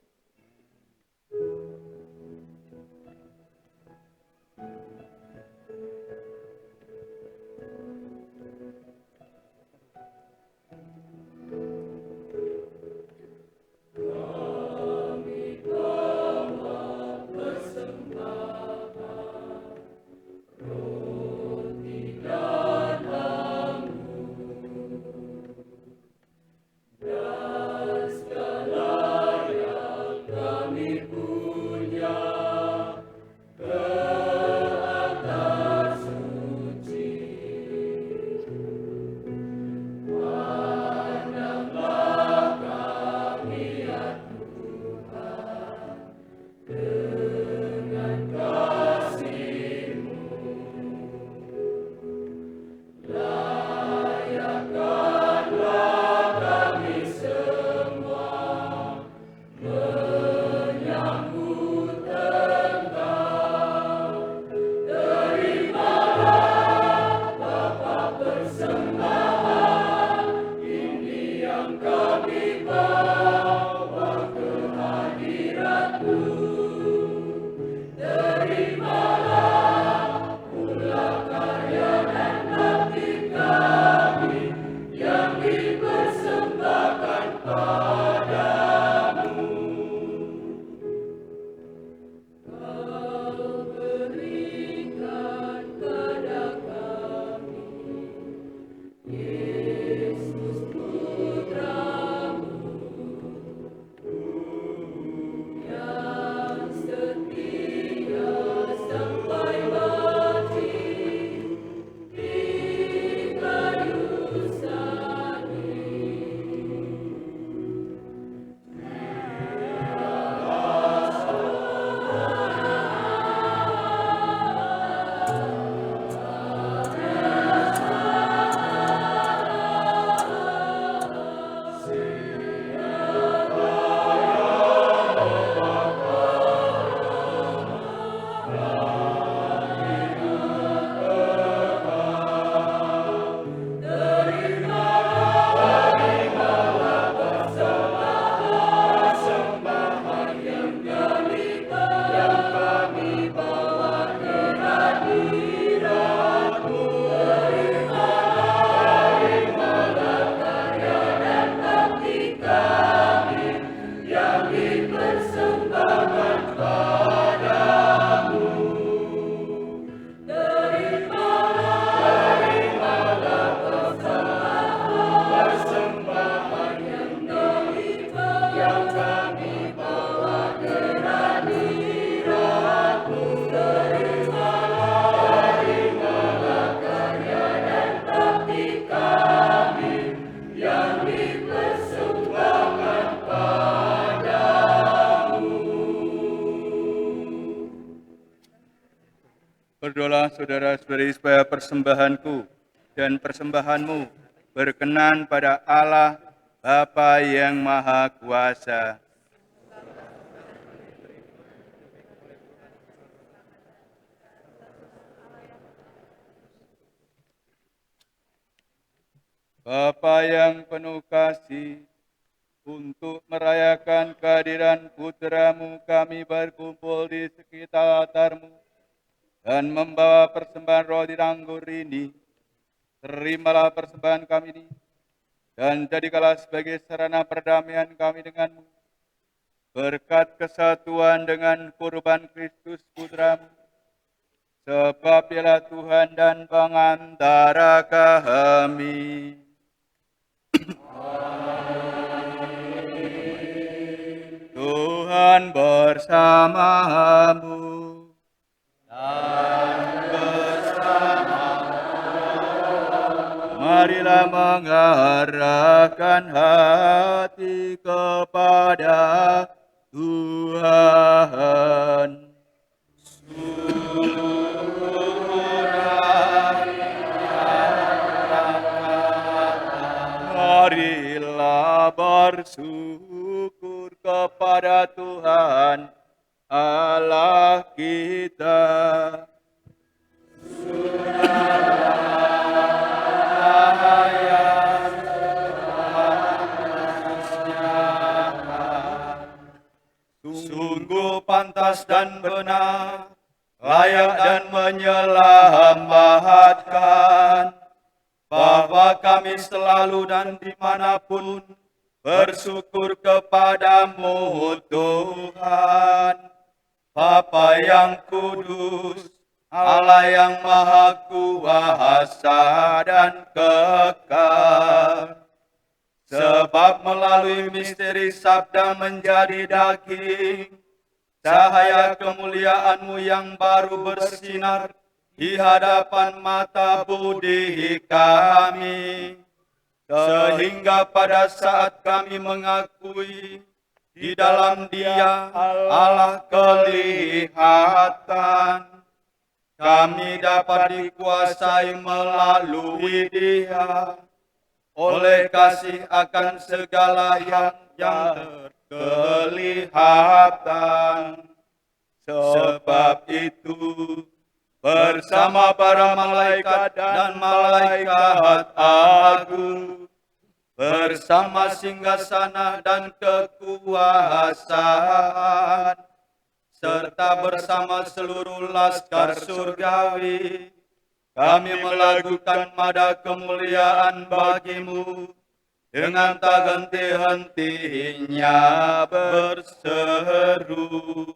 Tolonglah saudara-saudari supaya persembahanku dan persembahanmu berkenan pada Allah Bapa yang Maha Kuasa. Bapa yang penuh kasih, untuk merayakan kehadiran putramu kami berkumpul di sekitar altarmu dan membawa persembahan roti anggur ini. Terimalah persembahan kami ini dan jadikanlah sebagai sarana perdamaian kami denganmu. Berkat kesatuan dengan kurban Kristus putramu, sebab Dialah Tuhan dan pengantara kami. Tuhan bersamamu dan bersamamu. Marilah mengarahkan hati kepada Tuhan. Marilah bersyukur kepada Tuhan Allah kita. Sungguh pantas dan benar, layak dan menyelamatkan, bahwa kami selalu dan dimanapun bersyukur kepadamu Tuhan, Bapa yang kudus, Allah yang maha kuasa dan kekal. Sebab melalui misteri sabda menjadi daging, cahaya kemuliaan-Mu yang baru bersinar di hadapan mata budi kami, sehingga pada saat kami mengakui di dalam Dia Allah kelihatan, kami dapat dikuasai melalui Dia oleh kasih akan segala yang terkelihatan. Sebab itu bersama para malaikat dan malaikat agung, bersama singgasana dan kekuasaan, serta bersama seluruh laskar surgawi, kami melakukan nada kemuliaan bagi-Mu dengan tak henti-hentinya berseru.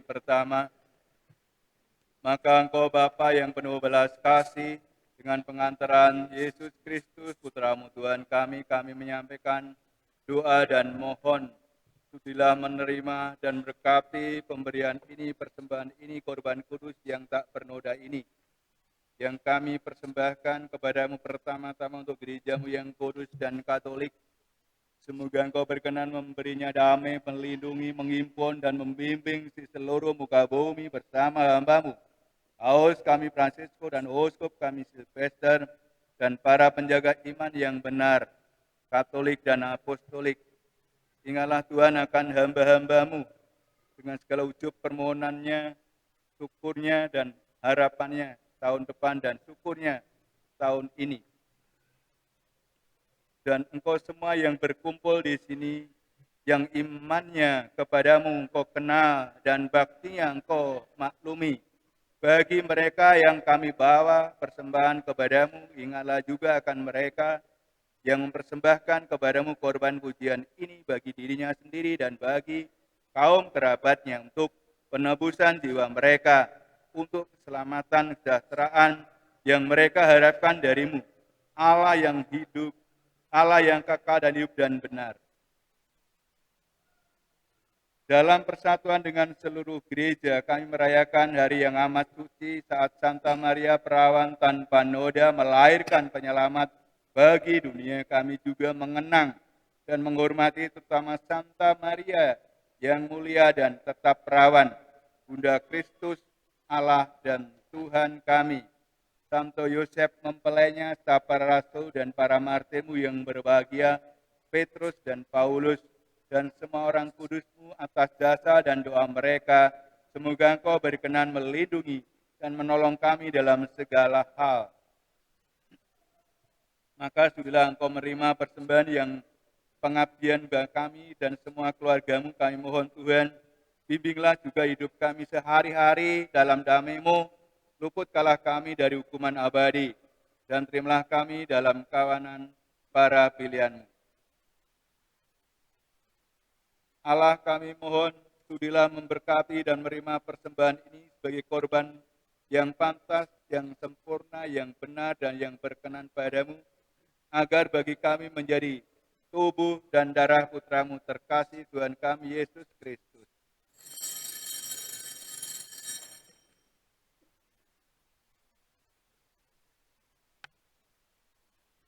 pertama, maka Engkau Bapa yang penuh belas kasih, dengan pengantaran Yesus Kristus Putramu Tuhan kami menyampaikan doa dan mohon sudilah menerima dan berkati pemberian ini, persembahan ini, korban kudus yang tak bernoda ini, yang kami persembahkan kepadamu pertama-tama untuk gerejamu yang kudus dan katolik. Semoga Engkau berkenan memberinya damai, melindungi, menghimpun, dan membimbing di seluruh muka bumi bersama hamba-Mu, Paus kami Fransisco dan Uskup kami Silvester, dan para penjaga iman yang benar, Katolik dan Apostolik. Ingatlah Tuhan akan hamba-hamba-Mu dengan segala ujub permohonannya, syukurnya, dan harapannya tahun depan dan syukurnya tahun ini. Dan Engkau semua yang berkumpul di sini, yang imannya kepadamu Engkau kenal dan baktinya Engkau maklumi. Bagi mereka yang kami bawa persembahan kepadamu, ingatlah juga akan mereka yang mempersembahkan kepadamu korban pujian ini bagi dirinya sendiri dan bagi kaum kerabatnya untuk penebusan jiwa mereka, untuk keselamatan kesejahteraan yang mereka harapkan darimu, Allah yang hidup, Allah yang kekal dan hidup dan benar. Dalam persatuan dengan seluruh gereja, kami merayakan hari yang amat suci saat Santa Maria Perawan tanpa noda melahirkan penyelamat bagi dunia. Kami juga mengenang dan menghormati terutama Santa Maria yang mulia dan tetap perawan, Bunda Kristus, Allah dan Tuhan kami. Santo Yosef mempelainya, para rasul dan para martirmu yang berbahagia, Petrus dan Paulus, dan semua orang kudus-Mu atas jasa dan doa mereka. Semoga Engkau berkenan melindungi dan menolong kami dalam segala hal. Maka sudilah Engkau menerima persembahan yang pengabdian bagi kami dan semua keluarga-Mu. Kami mohon Tuhan, bimbinglah juga hidup kami sehari-hari dalam damai-Mu, luputkanlah kami dari hukuman abadi, dan terimalah kami dalam kawanan para pilihan-Mu. Allah kami mohon, sudilah memberkati dan menerima persembahan ini sebagai korban yang pantas, yang sempurna, yang benar, dan yang berkenan padamu, agar bagi kami menjadi tubuh dan darah Putramu terkasih Tuhan kami Yesus Kristus.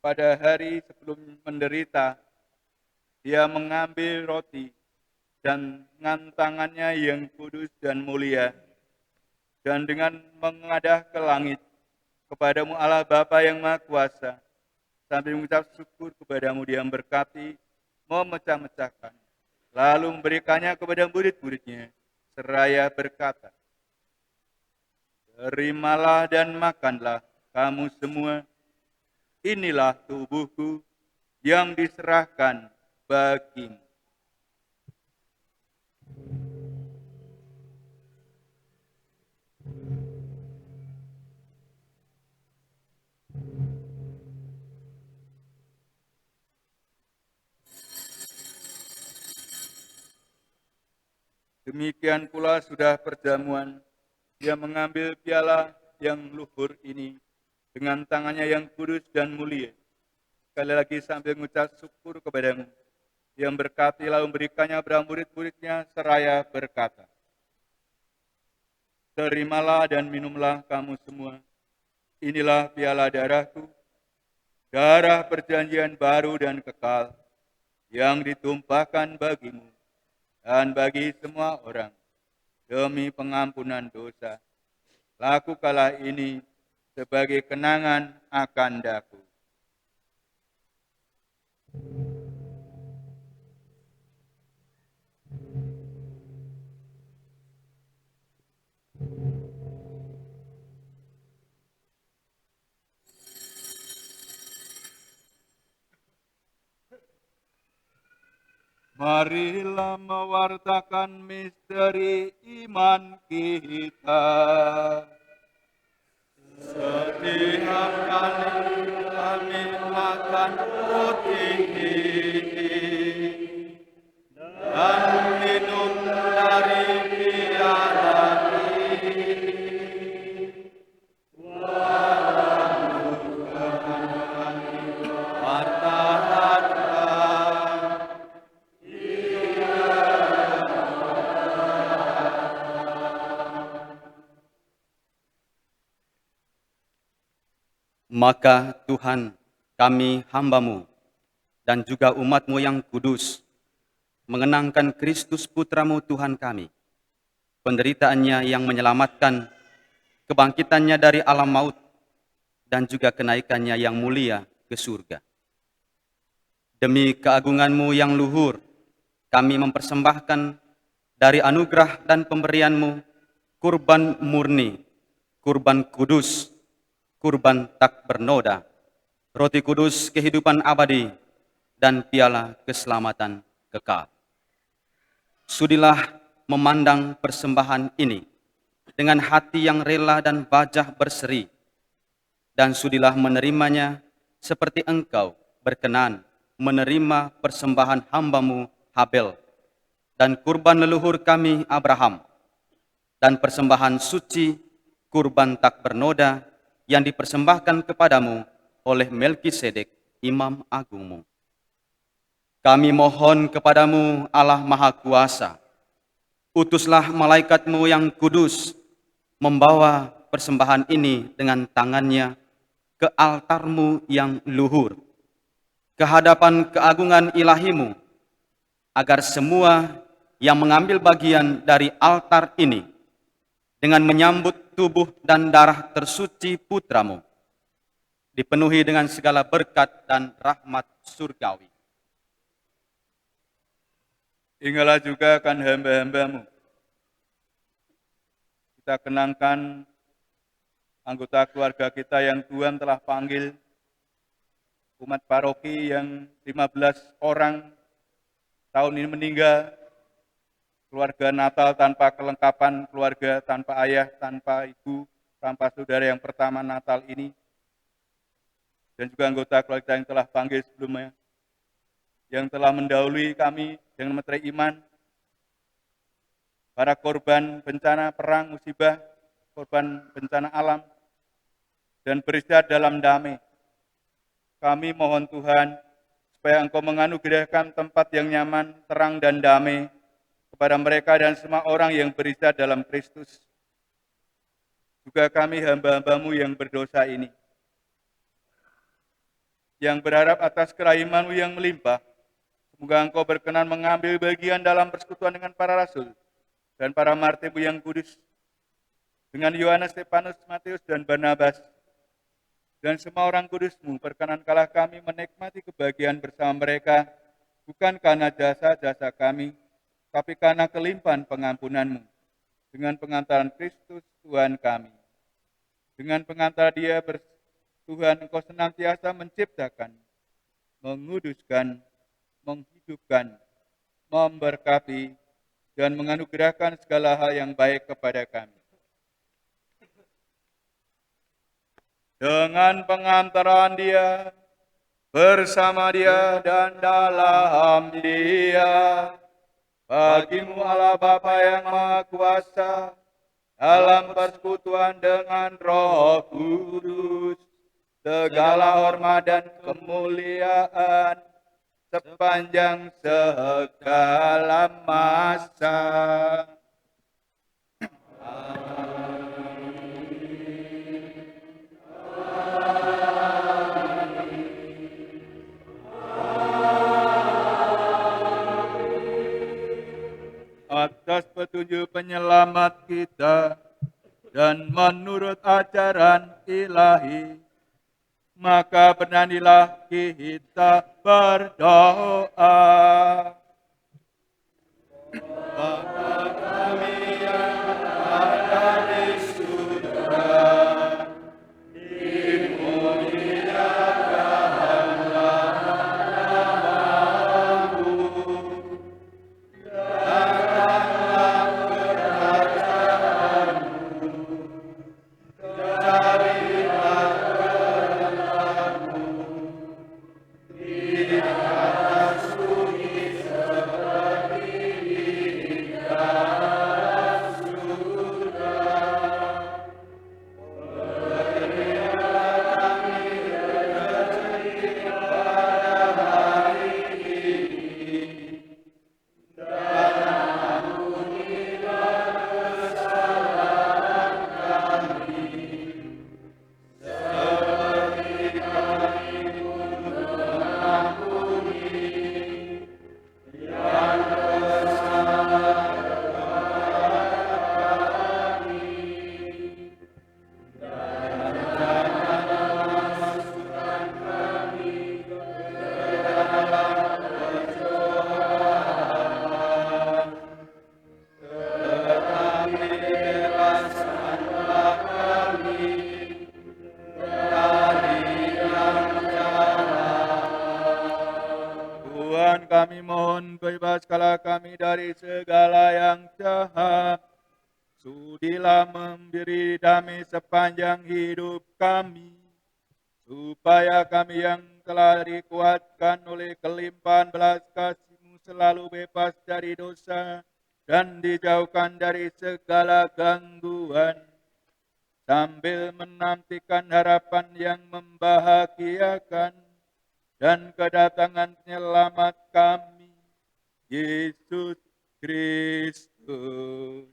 Pada hari sebelum menderita, Dia mengambil roti dan dengan tangannya yang kudus dan mulia, dan dengan mengadah ke langit kepadamu Allah Bapa yang Maha Kuasa, sambil mengucap syukur kepadamu Dia memberkati, memecah-mecahkan, lalu memberikannya kepada murid-muridnya, seraya berkata, terimalah dan makanlah kamu semua, inilah tubuhku yang diserahkan bagimu. Demikian pula sudah perjamuan, Dia mengambil piala yang luhur ini dengan tangannya yang kudus dan mulia. Sekali lagi sambil mengucap syukur kepadamu, Dia berkati lalu memberikannya kepada murid-muridnya seraya berkata, terimalah dan minumlah kamu semua, inilah piala darahku, darah perjanjian baru dan kekal, yang ditumpahkan bagimu dan bagi semua orang demi pengampunan dosa. Lakukanlah ini sebagai kenangan akan daku. Marilah mewartakan misteri iman kita. Setiap kali kami makan roti ini dan minum dari piala Maka Tuhan, kami hamba-Mu dan juga umat-Mu yang kudus, mengenangkan Kristus Putra-Mu Tuhan kami, penderitaannya yang menyelamatkan, kebangkitannya dari alam maut, dan juga kenaikannya yang mulia ke surga. Demi keagungan-Mu yang luhur, kami mempersembahkan dari anugerah dan pemberian-Mu kurban murni, kurban kudus, kurban tak bernoda, roti kudus kehidupan abadi, dan piala keselamatan kekal. Sudilah memandang persembahan ini dengan hati yang rela dan wajah berseri, dan sudilah menerimanya seperti Engkau berkenan menerima persembahan hamba-Mu Habel, dan kurban leluhur kami Abraham, dan persembahan suci kurban tak bernoda yang dipersembahkan kepadamu oleh Melkisedek, Imam Agungmu. Kami mohon kepadamu, Allah Maha Kuasa, utuslah malaikat-Mu yang kudus membawa persembahan ini dengan tangannya ke altar-Mu yang luhur, ke hadapan keagungan ilahi-Mu, agar semua yang mengambil bagian dari altar ini dengan menyambut tubuh dan darah tersuci Putra-Mu, dipenuhi dengan segala berkat dan rahmat surgawi. Ingatlah juga akan hamba-hamba-Mu. Kita kenangkan anggota keluarga kita yang Tuhan telah panggil, umat paroki yang 15 orang tahun ini meninggal, keluarga Natal tanpa kelengkapan keluarga, tanpa ayah, tanpa ibu, tanpa saudara yang pertama Natal ini, dan juga anggota keluarga yang telah panggil sebelumnya, yang telah mendahului kami dengan meterai iman, para korban bencana perang, musibah, korban bencana alam, dan beristirahat dalam damai. Kami mohon Tuhan, supaya Engkau menganugerahkan tempat yang nyaman, terang, dan damai kepada mereka dan semua orang yang beristirahat dalam Kristus. Juga kami hamba-hamba-Mu yang berdosa ini, yang berharap atas kerahiman-Mu yang melimpah, semoga Engkau berkenan mengambil bagian dalam persekutuan dengan para rasul dan para martir-Mu yang kudus, dengan Yohanes, Stefanus, Matius, dan Barnabas, dan semua orang kudus-Mu. Perkenankanlah kami menikmati kebahagiaan bersama mereka, bukan karena jasa-jasa kami, tapi karena kelimpahan pengampunan-Mu, dengan pengantaran Kristus Tuhan kami. Dengan pengantar Dia, Tuhan, Engkau senantiasa menciptakan, menguduskan, menghidupkan, memberkati, dan menganugerahkan segala hal yang baik kepada kami. Dengan pengantaran Dia, bersama Dia, dan dalam Dia, bagi-Mu Allah Bapa yang Maha Kuasa, dalam persekutuan dengan Roh Kudus, segala hormat dan kemuliaan sepanjang segala masa. Atas petunjuk penyelamat kita dan menurut ajaran ilahi, maka beranilah kita berdoa. Bapa kami yang ada di surga, kami mohon bebaskanlah kami dari segala yang jahat. Sudilah memberi damai sepanjang hidup kami, supaya kami yang telah dikuatkan oleh kelimpahan belas kasih-Mu selalu bebas dari dosa dan dijauhkan dari segala gangguan, sambil menantikan harapan yang membahagiakan dan kedatangan penyelamat kami, Yesus Kristus.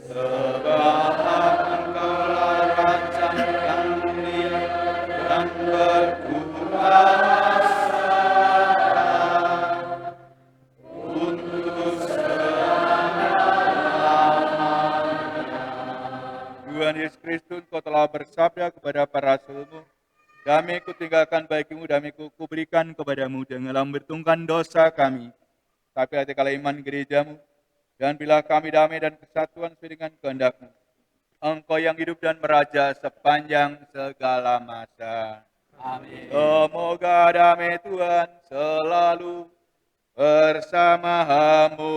Sebab Engkaulah Raja yang mulia dan berkuasa untuk Tuhan Yesus Kristus, Kau telah bersabda kepada para rasul-Mu, damai kutinggalkan bagimu, damai kuberikan kepadamu, janganlah memperhitungkan dosa kami, tapi hatikanlah iman gerejamu, dan bila kami damai dan kesatuan sesuai dengan kehendak-Mu. Engkau yang hidup dan meraja sepanjang segala masa. Amin. Semoga damai Tuhan selalu bersamamu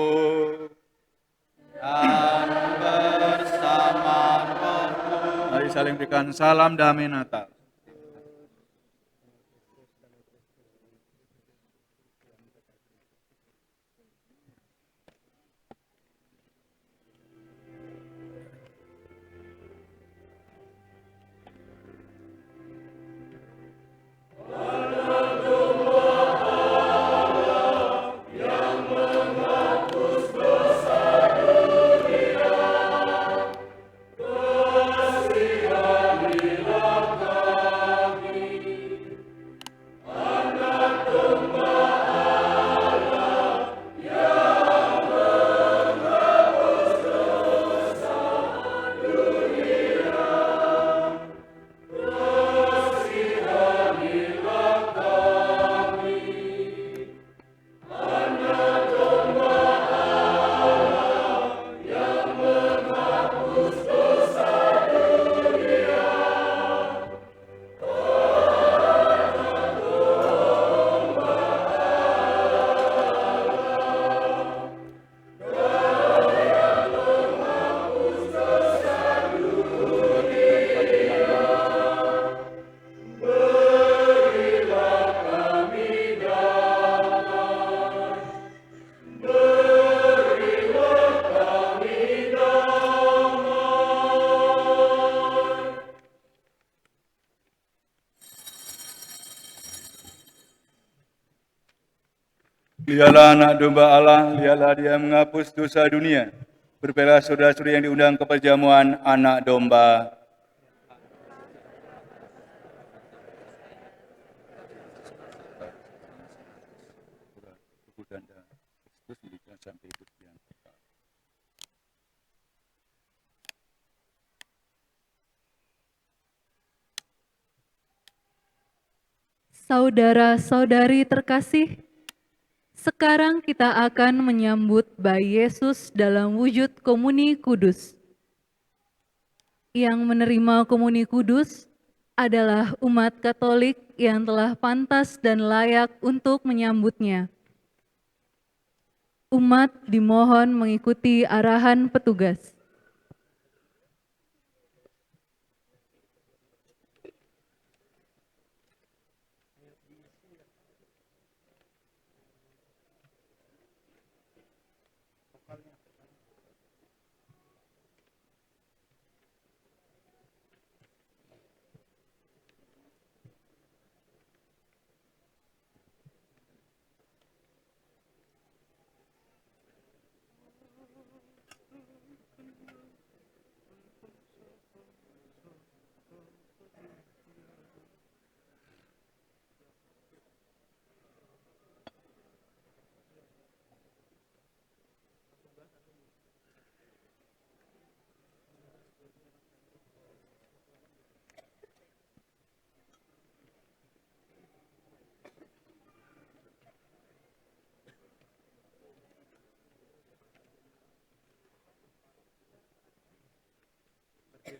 dan bersama rohmu. Mari saling berikan salam damai Natal. Lihatlah anak domba Allah, lihatlah dia menghapus dosa dunia. Berbahagialah saudara-saudari yang diundang ke perjamuan anak domba. Saudara-saudari terkasih, sekarang kita akan menyambut bayi Yesus dalam wujud komuni kudus. Yang menerima komuni kudus adalah umat Katolik yang telah pantas dan layak untuk menyambutnya. Umat dimohon mengikuti arahan petugas.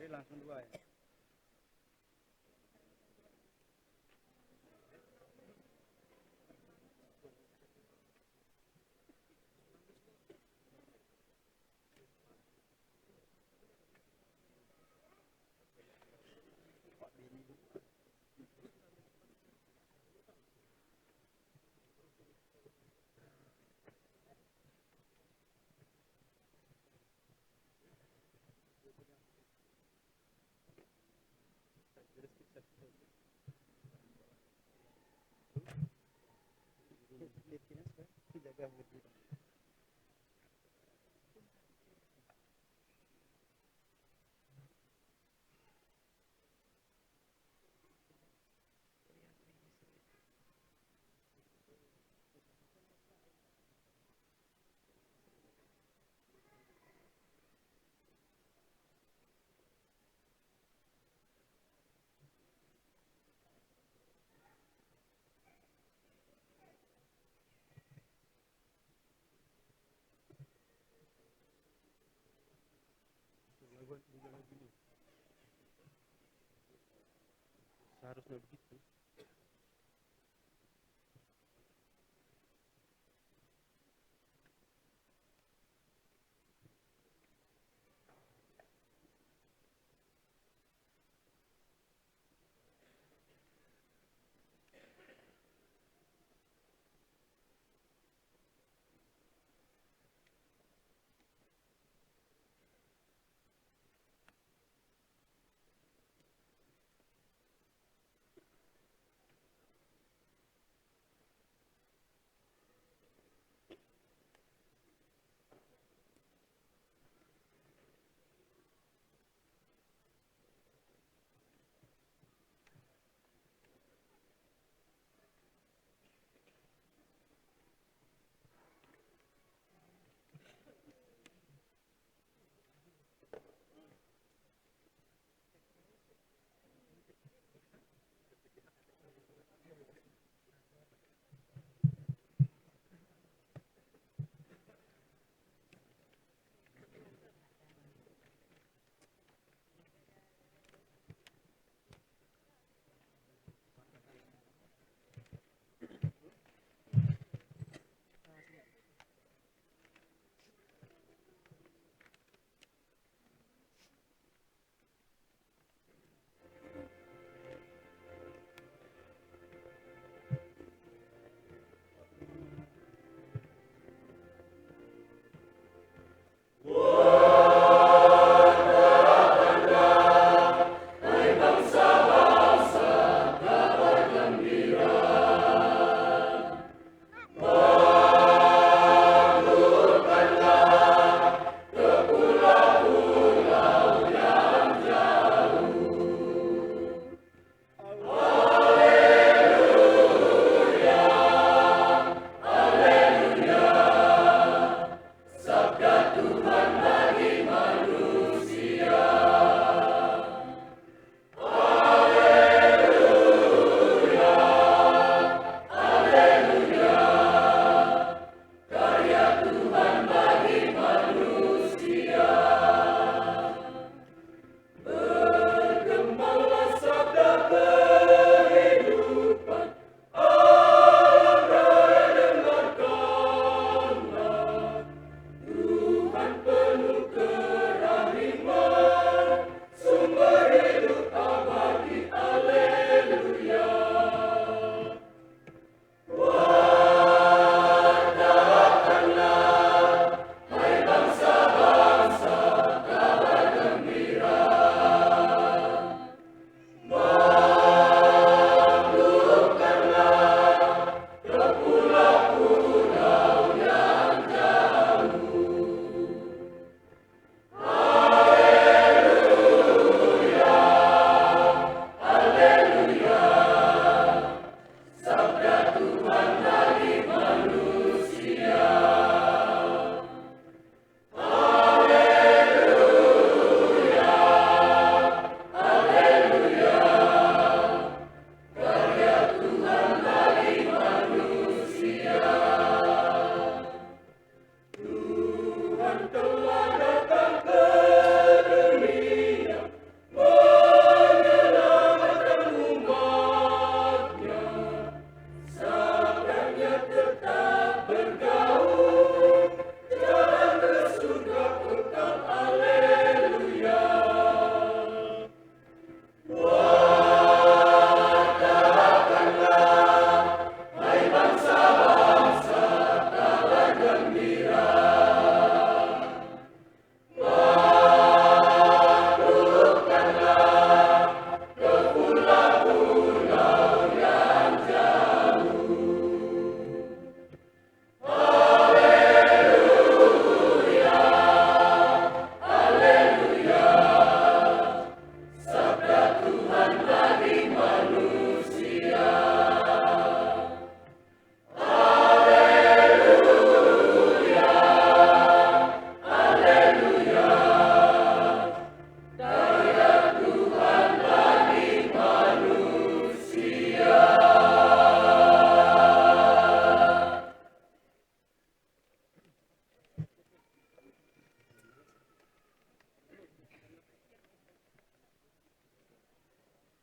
Langsung dua ya.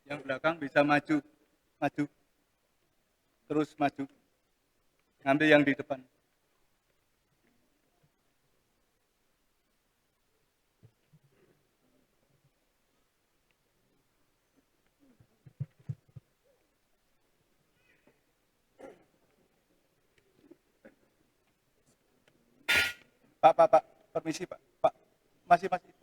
Yang belakang bisa maju, maju, terus maju. Ngambil yang di depan. Pak, permisi Pak, masih. Bagus.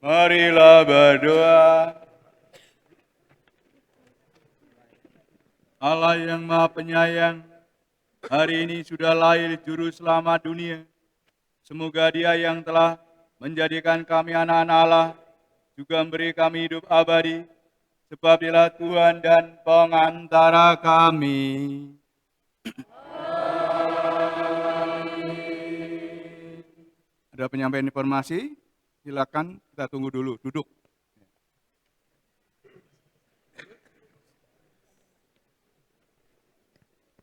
Marilah berdoa. Allah yang Maha Penyayang, hari ini sudah lahir Juru Selamat dunia. Semoga Dia yang telah menjadikan kami anak-anak Allah juga memberi kami hidup abadi, sebab Dialah Tuhan dan pengantara kami. Ada penyampaian informasi? Silakan, kita tunggu dulu, duduk.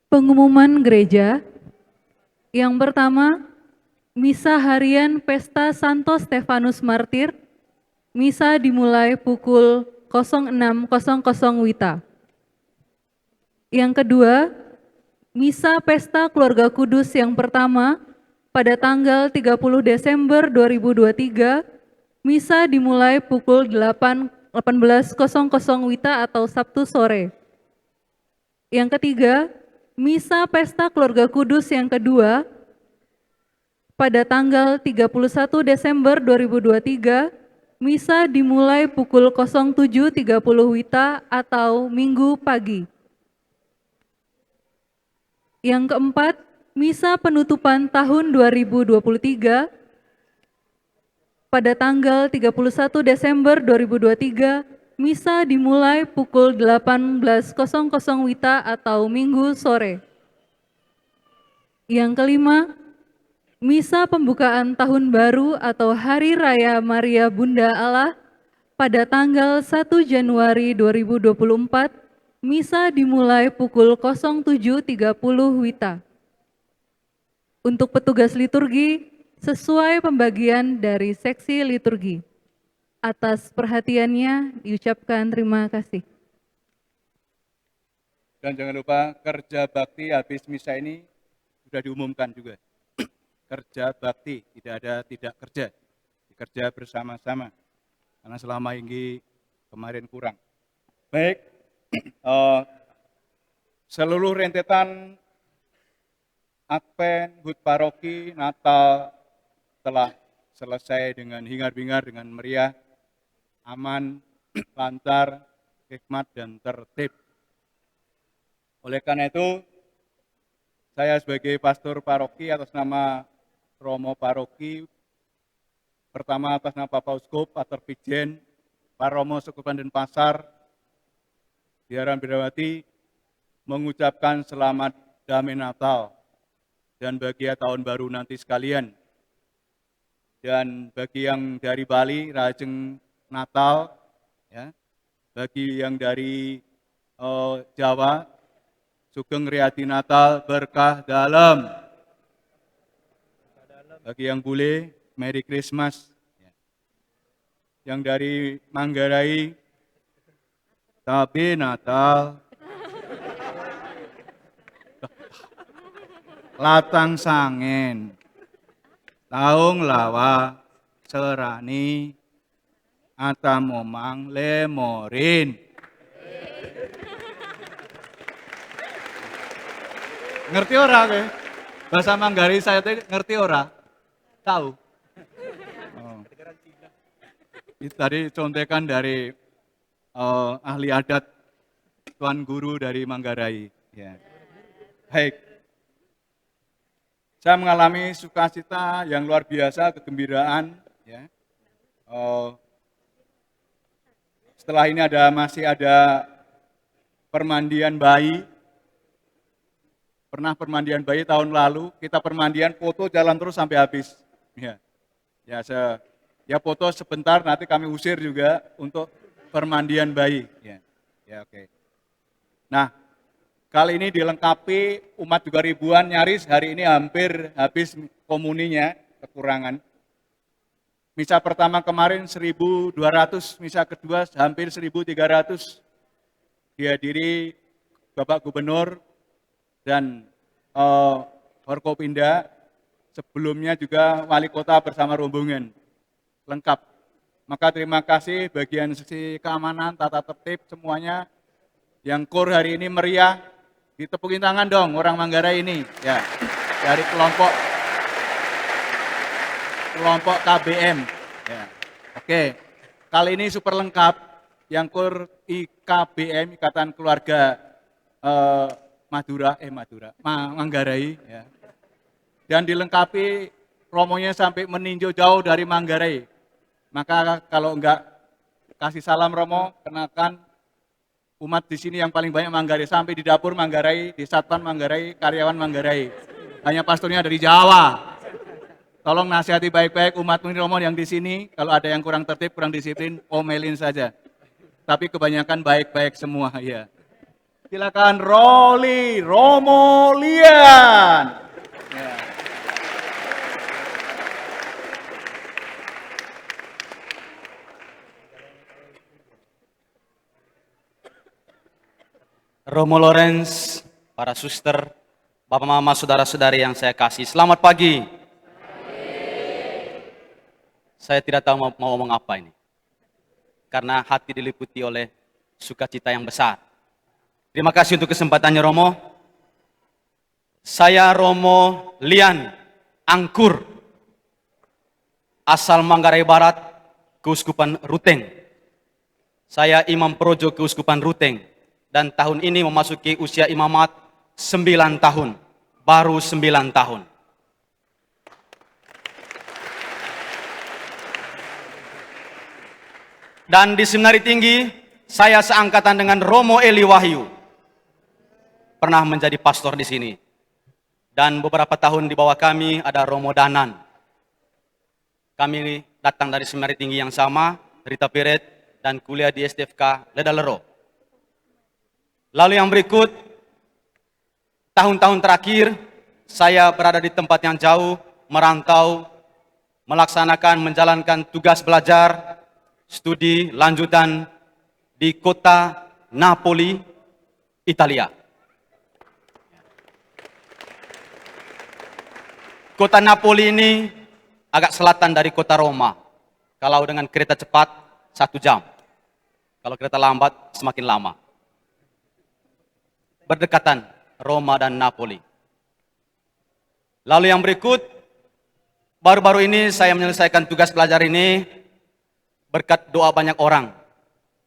Pengumuman gereja. Yang pertama, Misa Harian Pesta Santo Stefanus Martir. Misa dimulai pukul 06.00 WITA. Yang kedua, Misa Pesta Keluarga Kudus yang pertama pada tanggal 30 Desember 2023, misa dimulai pukul 18.00 WITA atau Sabtu sore. Yang ketiga, Misa Pesta Keluarga Kudus yang kedua pada tanggal 31 Desember 2023, misa dimulai pukul 07.30 WITA atau Minggu pagi. Yang keempat, misa penutupan tahun 2023 pada tanggal 31 Desember 2023, misa dimulai pukul 18.00 WITA atau Minggu sore. Yang kelima, misa pembukaan tahun baru atau Hari Raya Maria Bunda Allah pada tanggal 1 Januari 2024, misa dimulai pukul 07.30 WITA. Untuk petugas liturgi, sesuai pembagian dari seksi liturgi. Atas perhatiannya diucapkan terima kasih. Dan jangan lupa kerja bakti habis misa ini sudah diumumkan juga. Kerja bakti, tidak ada tidak kerja. Kerja bersama-sama. Karena selama ini kemarin kurang. Baik, seluruh rentetan Advent, HUT Paroki, Natal telah selesai dengan hingar-bingar, dengan meriah, aman, lancar, hikmat, dan tertib. Oleh karena itu, saya sebagai pastor paroki atas nama Romo Paroki, pertama atas nama Bapak Uskup, Pater Pijen, Pak Romo Sekupan Denpasar, Biaran Bidawati, mengucapkan selamat damai Natal dan bahagia tahun baru nanti sekalian. Dan bagi yang dari Bali, Rajeng Natal, ya. Bagi yang dari Jawa, Sugeng Riyadi Natal, berkah dalam. Bagi yang bule, Merry Christmas. Ya. Yang dari Manggarai, Tabe Natal, Latang Sangen, Taung Lawa, Serani, Atamomang, Lemorin. Ngerti ora kowe? Bahasa Manggarai saya tadi ngerti ora? Tahu? Oh. Itu tadi contekan dari ahli adat Tuan Guru dari Manggarai. Ya. Baik. Saya mengalami sukacita yang luar biasa, kegembiraan. Ya. Setelah ini masih ada permandian bayi. Pernah permandian bayi tahun lalu, kita permandian foto jalan terus sampai habis. Ya foto sebentar, nanti kami usir juga untuk permandian bayi. Ya oke. Nah, kali ini dilengkapi umat juga ribuan, nyaris hari ini hampir habis komuninya, kekurangan. Misa pertama kemarin 1.200, misa kedua hampir 1.300. Dihadiri Bapak Gubernur dan Forkopimda, sebelumnya juga Wali Kota bersama rombongan, lengkap. Maka terima kasih bagian sisi keamanan, tata tertib semuanya. Yang KOR hari ini meriah. Ditepukin tangan dong orang Manggarai ini, ya, dari kelompok KBM. Ya. Oke, kali ini super lengkap, yang kur IKBM, Ikatan Keluarga Manggarai, ya. Dan dilengkapi romonya sampai meninjau jauh dari Manggarai. Maka kalau enggak kasih salam Romo, kenakan umat di sini yang paling banyak Manggarai, sampai di dapur Manggarai, di Satpan Manggarai, karyawan Manggarai. Hanya pastornya dari Jawa. Tolong nasihati baik-baik umat Romo yang di sini, kalau ada yang kurang tertib, kurang disiplin, omelin saja. Tapi kebanyakan baik-baik semua, ya. Silakan Roli Romo Lian. Ya. Romo Lorenz, para suster, Bapak Mama, saudara-saudari yang saya kasih, selamat pagi. Saya tidak tahu mau ngomong apa ini. Karena hati diliputi oleh sukacita yang besar. Terima kasih untuk kesempatannya Romo. Saya Romo Lian Angkur, asal Manggarai Barat, Keuskupan Ruteng. Saya Imam Projo Keuskupan Ruteng. Dan tahun ini memasuki usia imamat 9 tahun. Baru 9 tahun. Dan di Seminari Tinggi, saya seangkatan dengan Romo Eli Wahyu. Pernah menjadi pastor di sini. Dan beberapa tahun di bawah kami ada Romo Danan. Kami datang dari Seminari Tinggi yang sama, Rita Piret, dan kuliah di SDFK Ledalero. Lalu yang berikut, tahun-tahun terakhir, saya berada di tempat yang jauh, merantau, menjalankan tugas belajar, studi lanjutan di kota Napoli, Italia. Kota Napoli ini agak selatan dari kota Roma. Kalau dengan kereta cepat, 1 jam. Kalau kereta lambat, semakin lama. Berdekatan Roma dan Napoli. Lalu yang berikut, baru-baru ini saya menyelesaikan tugas belajar ini berkat doa banyak orang,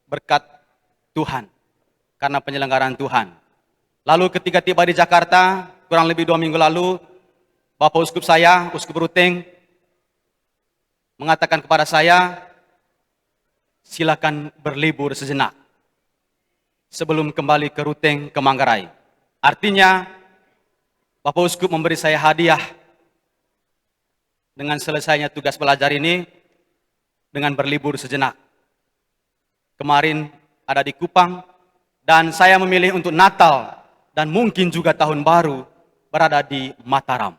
berkat Tuhan, karena penyelenggaraan Tuhan. Lalu ketika tiba di Jakarta, kurang lebih 2 minggu lalu, Bapak Uskup saya, Uskup Ruteng, mengatakan kepada saya, silakan berlibur sejenak sebelum kembali ke Ruteng, ke Manggarai. Artinya, Bapak Uskup memberi saya hadiah dengan selesainya tugas belajar ini dengan berlibur sejenak. Kemarin ada di Kupang, dan saya memilih untuk Natal dan mungkin juga Tahun Baru berada di Mataram.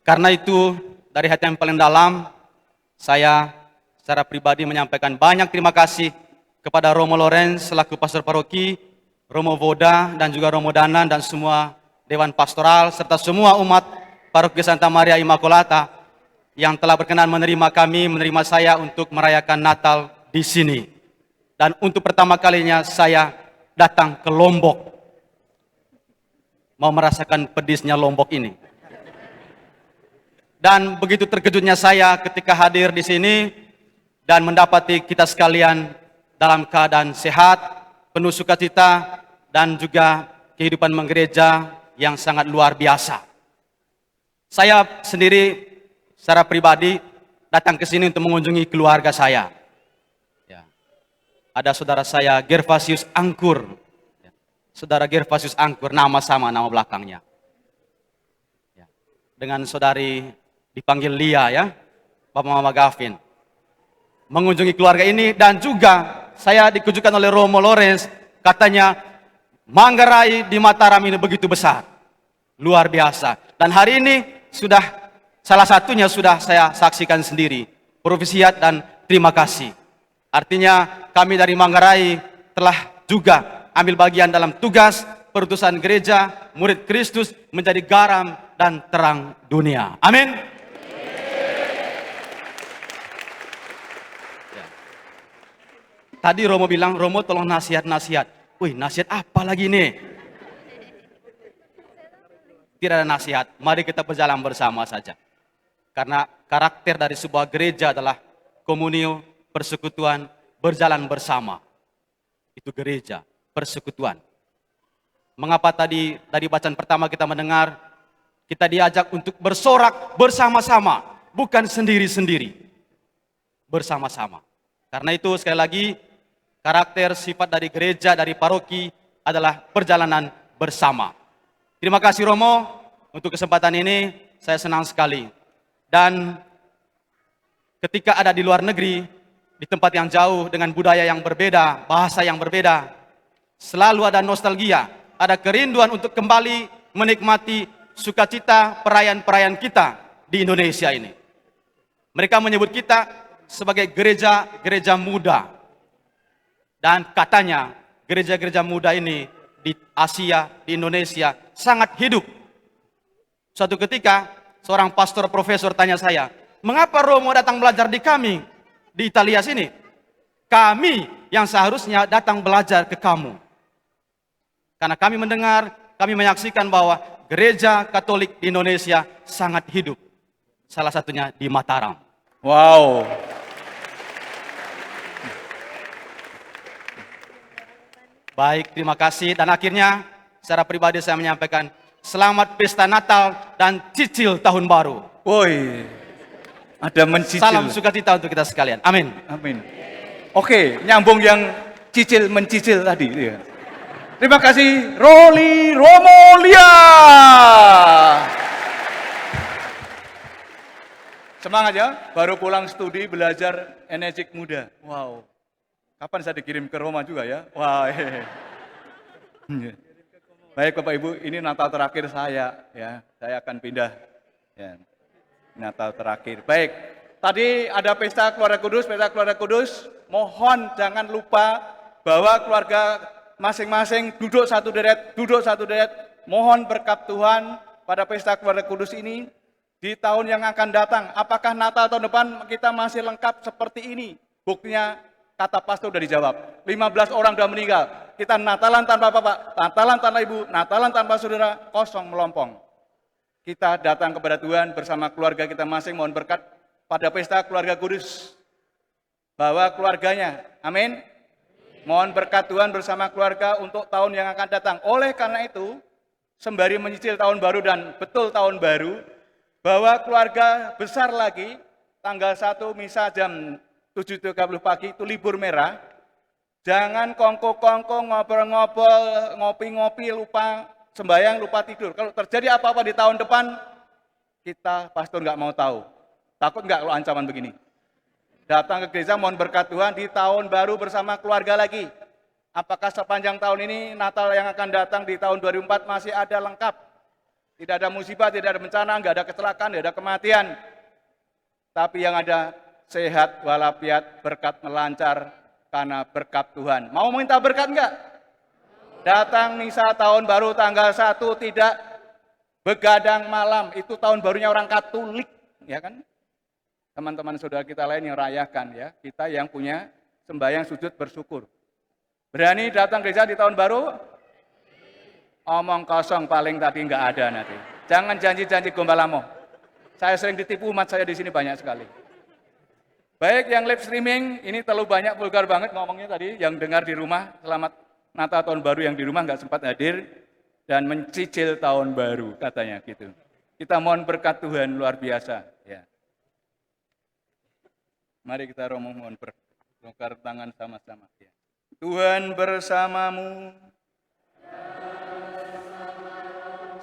Karena itu, dari hati yang paling dalam, saya secara pribadi menyampaikan banyak terima kasih kepada Romo Lorenz selaku pastor paroki, Romo Voda dan juga Romo Danan dan semua Dewan Pastoral serta semua umat Paroki Santa Maria Immacolata yang telah berkenan menerima kami, menerima saya untuk merayakan Natal di sini. Dan untuk pertama kalinya saya datang ke Lombok. Mau merasakan pedisnya Lombok ini. Dan begitu terkejutnya saya ketika hadir di sini dan mendapati kita sekalian dalam keadaan sehat, penuh sukacita, dan juga kehidupan menggereja yang sangat luar biasa. Saya sendiri secara pribadi datang ke sini untuk mengunjungi keluarga saya. Ya. Ada saudara saya Gervasius Angkur. Ya. Saudara Gervasius Angkur, nama sama, nama belakangnya. Ya. Dengan saudari dipanggil Lia ya, Bapak Mama Gavin. Mengunjungi keluarga ini dan juga saya dikunjungkan oleh Romo Lorenz, katanya Manggarai di Mataram ini begitu besar. Luar biasa. Dan hari ini sudah salah satunya sudah saya saksikan sendiri. Provisiat dan terima kasih. Artinya kami dari Manggarai telah juga ambil bagian dalam tugas perutusan gereja, murid Kristus menjadi garam dan terang dunia. Amin. Tadi Romo bilang, Romo tolong nasihat-nasihat. Wih, nasihat apa lagi nih? Tidak ada nasihat, mari kita berjalan bersama saja. Karena karakter dari sebuah gereja adalah komunio, persekutuan, berjalan bersama. Itu gereja, persekutuan. Mengapa tadi bacaan pertama kita mendengar, kita diajak untuk bersorak bersama-sama, bukan sendiri-sendiri. Bersama-sama. Karena itu sekali lagi, karakter sifat dari gereja, dari paroki adalah perjalanan bersama. Terima kasih Romo, untuk kesempatan ini saya senang sekali. Dan ketika ada di luar negeri, di tempat yang jauh dengan budaya yang berbeda, bahasa yang berbeda, selalu ada nostalgia, ada kerinduan untuk kembali menikmati sukacita perayaan-perayaan kita di Indonesia ini. Mereka menyebut kita sebagai gereja-gereja muda. Dan katanya gereja-gereja muda ini di Asia, di Indonesia sangat hidup. Suatu ketika seorang pastor profesor tanya saya, mengapa Romo datang belajar di kami, di Italia sini? Kami yang seharusnya datang belajar ke kamu. Karena kami mendengar, kami menyaksikan bahwa gereja Katolik di Indonesia sangat hidup. Salah satunya di Mataram. Wow. Baik, terima kasih. Dan akhirnya secara pribadi saya menyampaikan selamat pesta Natal dan cicil tahun baru. Woi, ada mencicil. Salam sukacita untuk kita sekalian. Amin. Amin. Oke, nyambung yang cicil mencicil tadi. Ya. Terima kasih Roli Romolia. Semangat ya, baru pulang studi belajar enerjik muda. Wow. Kapan saya dikirim ke Roma juga ya? Wah. Baik Bapak Ibu, ini Natal terakhir saya ya. Saya akan pindah ya. Natal terakhir. Baik. Tadi ada pesta keluarga kudus. Mohon jangan lupa bahwa keluarga masing-masing duduk satu deret. Mohon berkat Tuhan pada pesta keluarga kudus ini di tahun yang akan datang. Apakah Natal tahun depan kita masih lengkap seperti ini? Buktinya kata pastor sudah dijawab. 15 orang sudah meninggal. Kita Natalan tanpa bapak, Natalan tanpa ibu, Natalan tanpa saudara, kosong melompong. Kita datang kepada Tuhan bersama keluarga kita masing, mohon berkat pada pesta keluarga kudus. Bawa keluarganya, amin. Mohon berkat Tuhan bersama keluarga untuk tahun yang akan datang. Oleh karena itu, sembari menyicil tahun baru dan betul tahun baru, bawa keluarga besar lagi, tanggal 1 misa jam 7.30 pagi itu libur merah. Jangan kongko-kongko, ngobrol-ngobrol, ngopi-ngopi, lupa sembahyang, lupa tidur. Kalau terjadi apa-apa di tahun depan, kita pastor nggak mau tahu. Takut nggak kalau ancaman begini? Datang ke gereja, mohon berkat Tuhan di tahun baru bersama keluarga lagi. Apakah sepanjang tahun ini, Natal yang akan datang di tahun 2004 masih ada lengkap? Tidak ada musibah, tidak ada bencana, nggak ada kecelakaan, tidak ada kematian. Tapi yang ada sehat walafiat, berkat melancar karena berkat Tuhan. Mau minta berkat enggak? Datang misa tahun baru tanggal 1 tidak begadang malam. Itu tahun barunya orang Katolik, ya kan? Teman-teman saudara kita lain yang rayakan ya. Kita yang punya sembahyang sujud bersyukur. Berani datang gereja di tahun baru? Omong kosong paling tadi enggak ada nanti. Jangan janji-janji gombalamo. Saya sering ditipu, umat saya di sini banyak sekali. Baik yang live streaming, ini terlalu banyak vulgar banget ngomongnya tadi, yang dengar di rumah, selamat Natal tahun baru yang di rumah nggak sempat hadir, dan mencicil tahun baru katanya gitu. Kita mohon berkat Tuhan luar biasa. Ya. Mari kita Romo mohon bertukar tangan sama-sama. Ya. Tuhan bersamamu.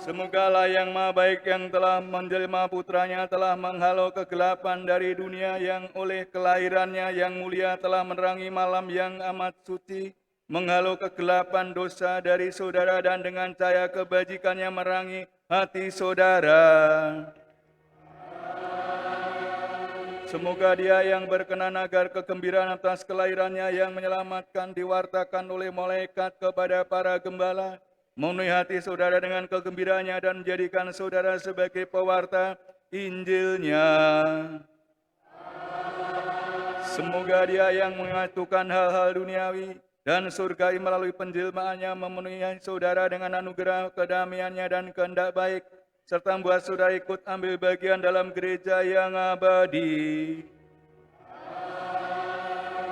Semogalah yang Maha Baik yang telah menjelma putranya telah menghalau kegelapan dari dunia yang oleh kelahirannya yang mulia telah menerangi malam yang amat suci, menghalau kegelapan dosa dari saudara dan dengan cahaya kebajikannya menerangi hati saudara. Semoga Dia yang berkenan agar kegembiraan atas kelahirannya yang menyelamatkan diwartakan oleh malaikat kepada para gembala, memenuhi hati saudara dengan kegembiraannya dan menjadikan saudara sebagai pewarta Injilnya. Semoga Dia yang menyatukan hal-hal duniawi dan surgawi melalui penjelmaannya memenuhi saudara dengan anugerah kedamaiannya dan kehendak baik, serta membuat saudara ikut ambil bagian dalam gereja yang abadi.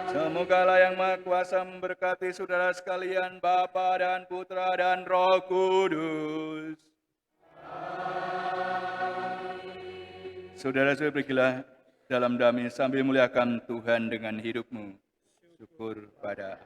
Semoga Allah yang Maha Kuasa memberkati saudara sekalian, Bapa dan Putra dan Roh Kudus. Saudara-saudara, pergilah dalam damai sambil muliakan Tuhan dengan hidupmu. Syukur pada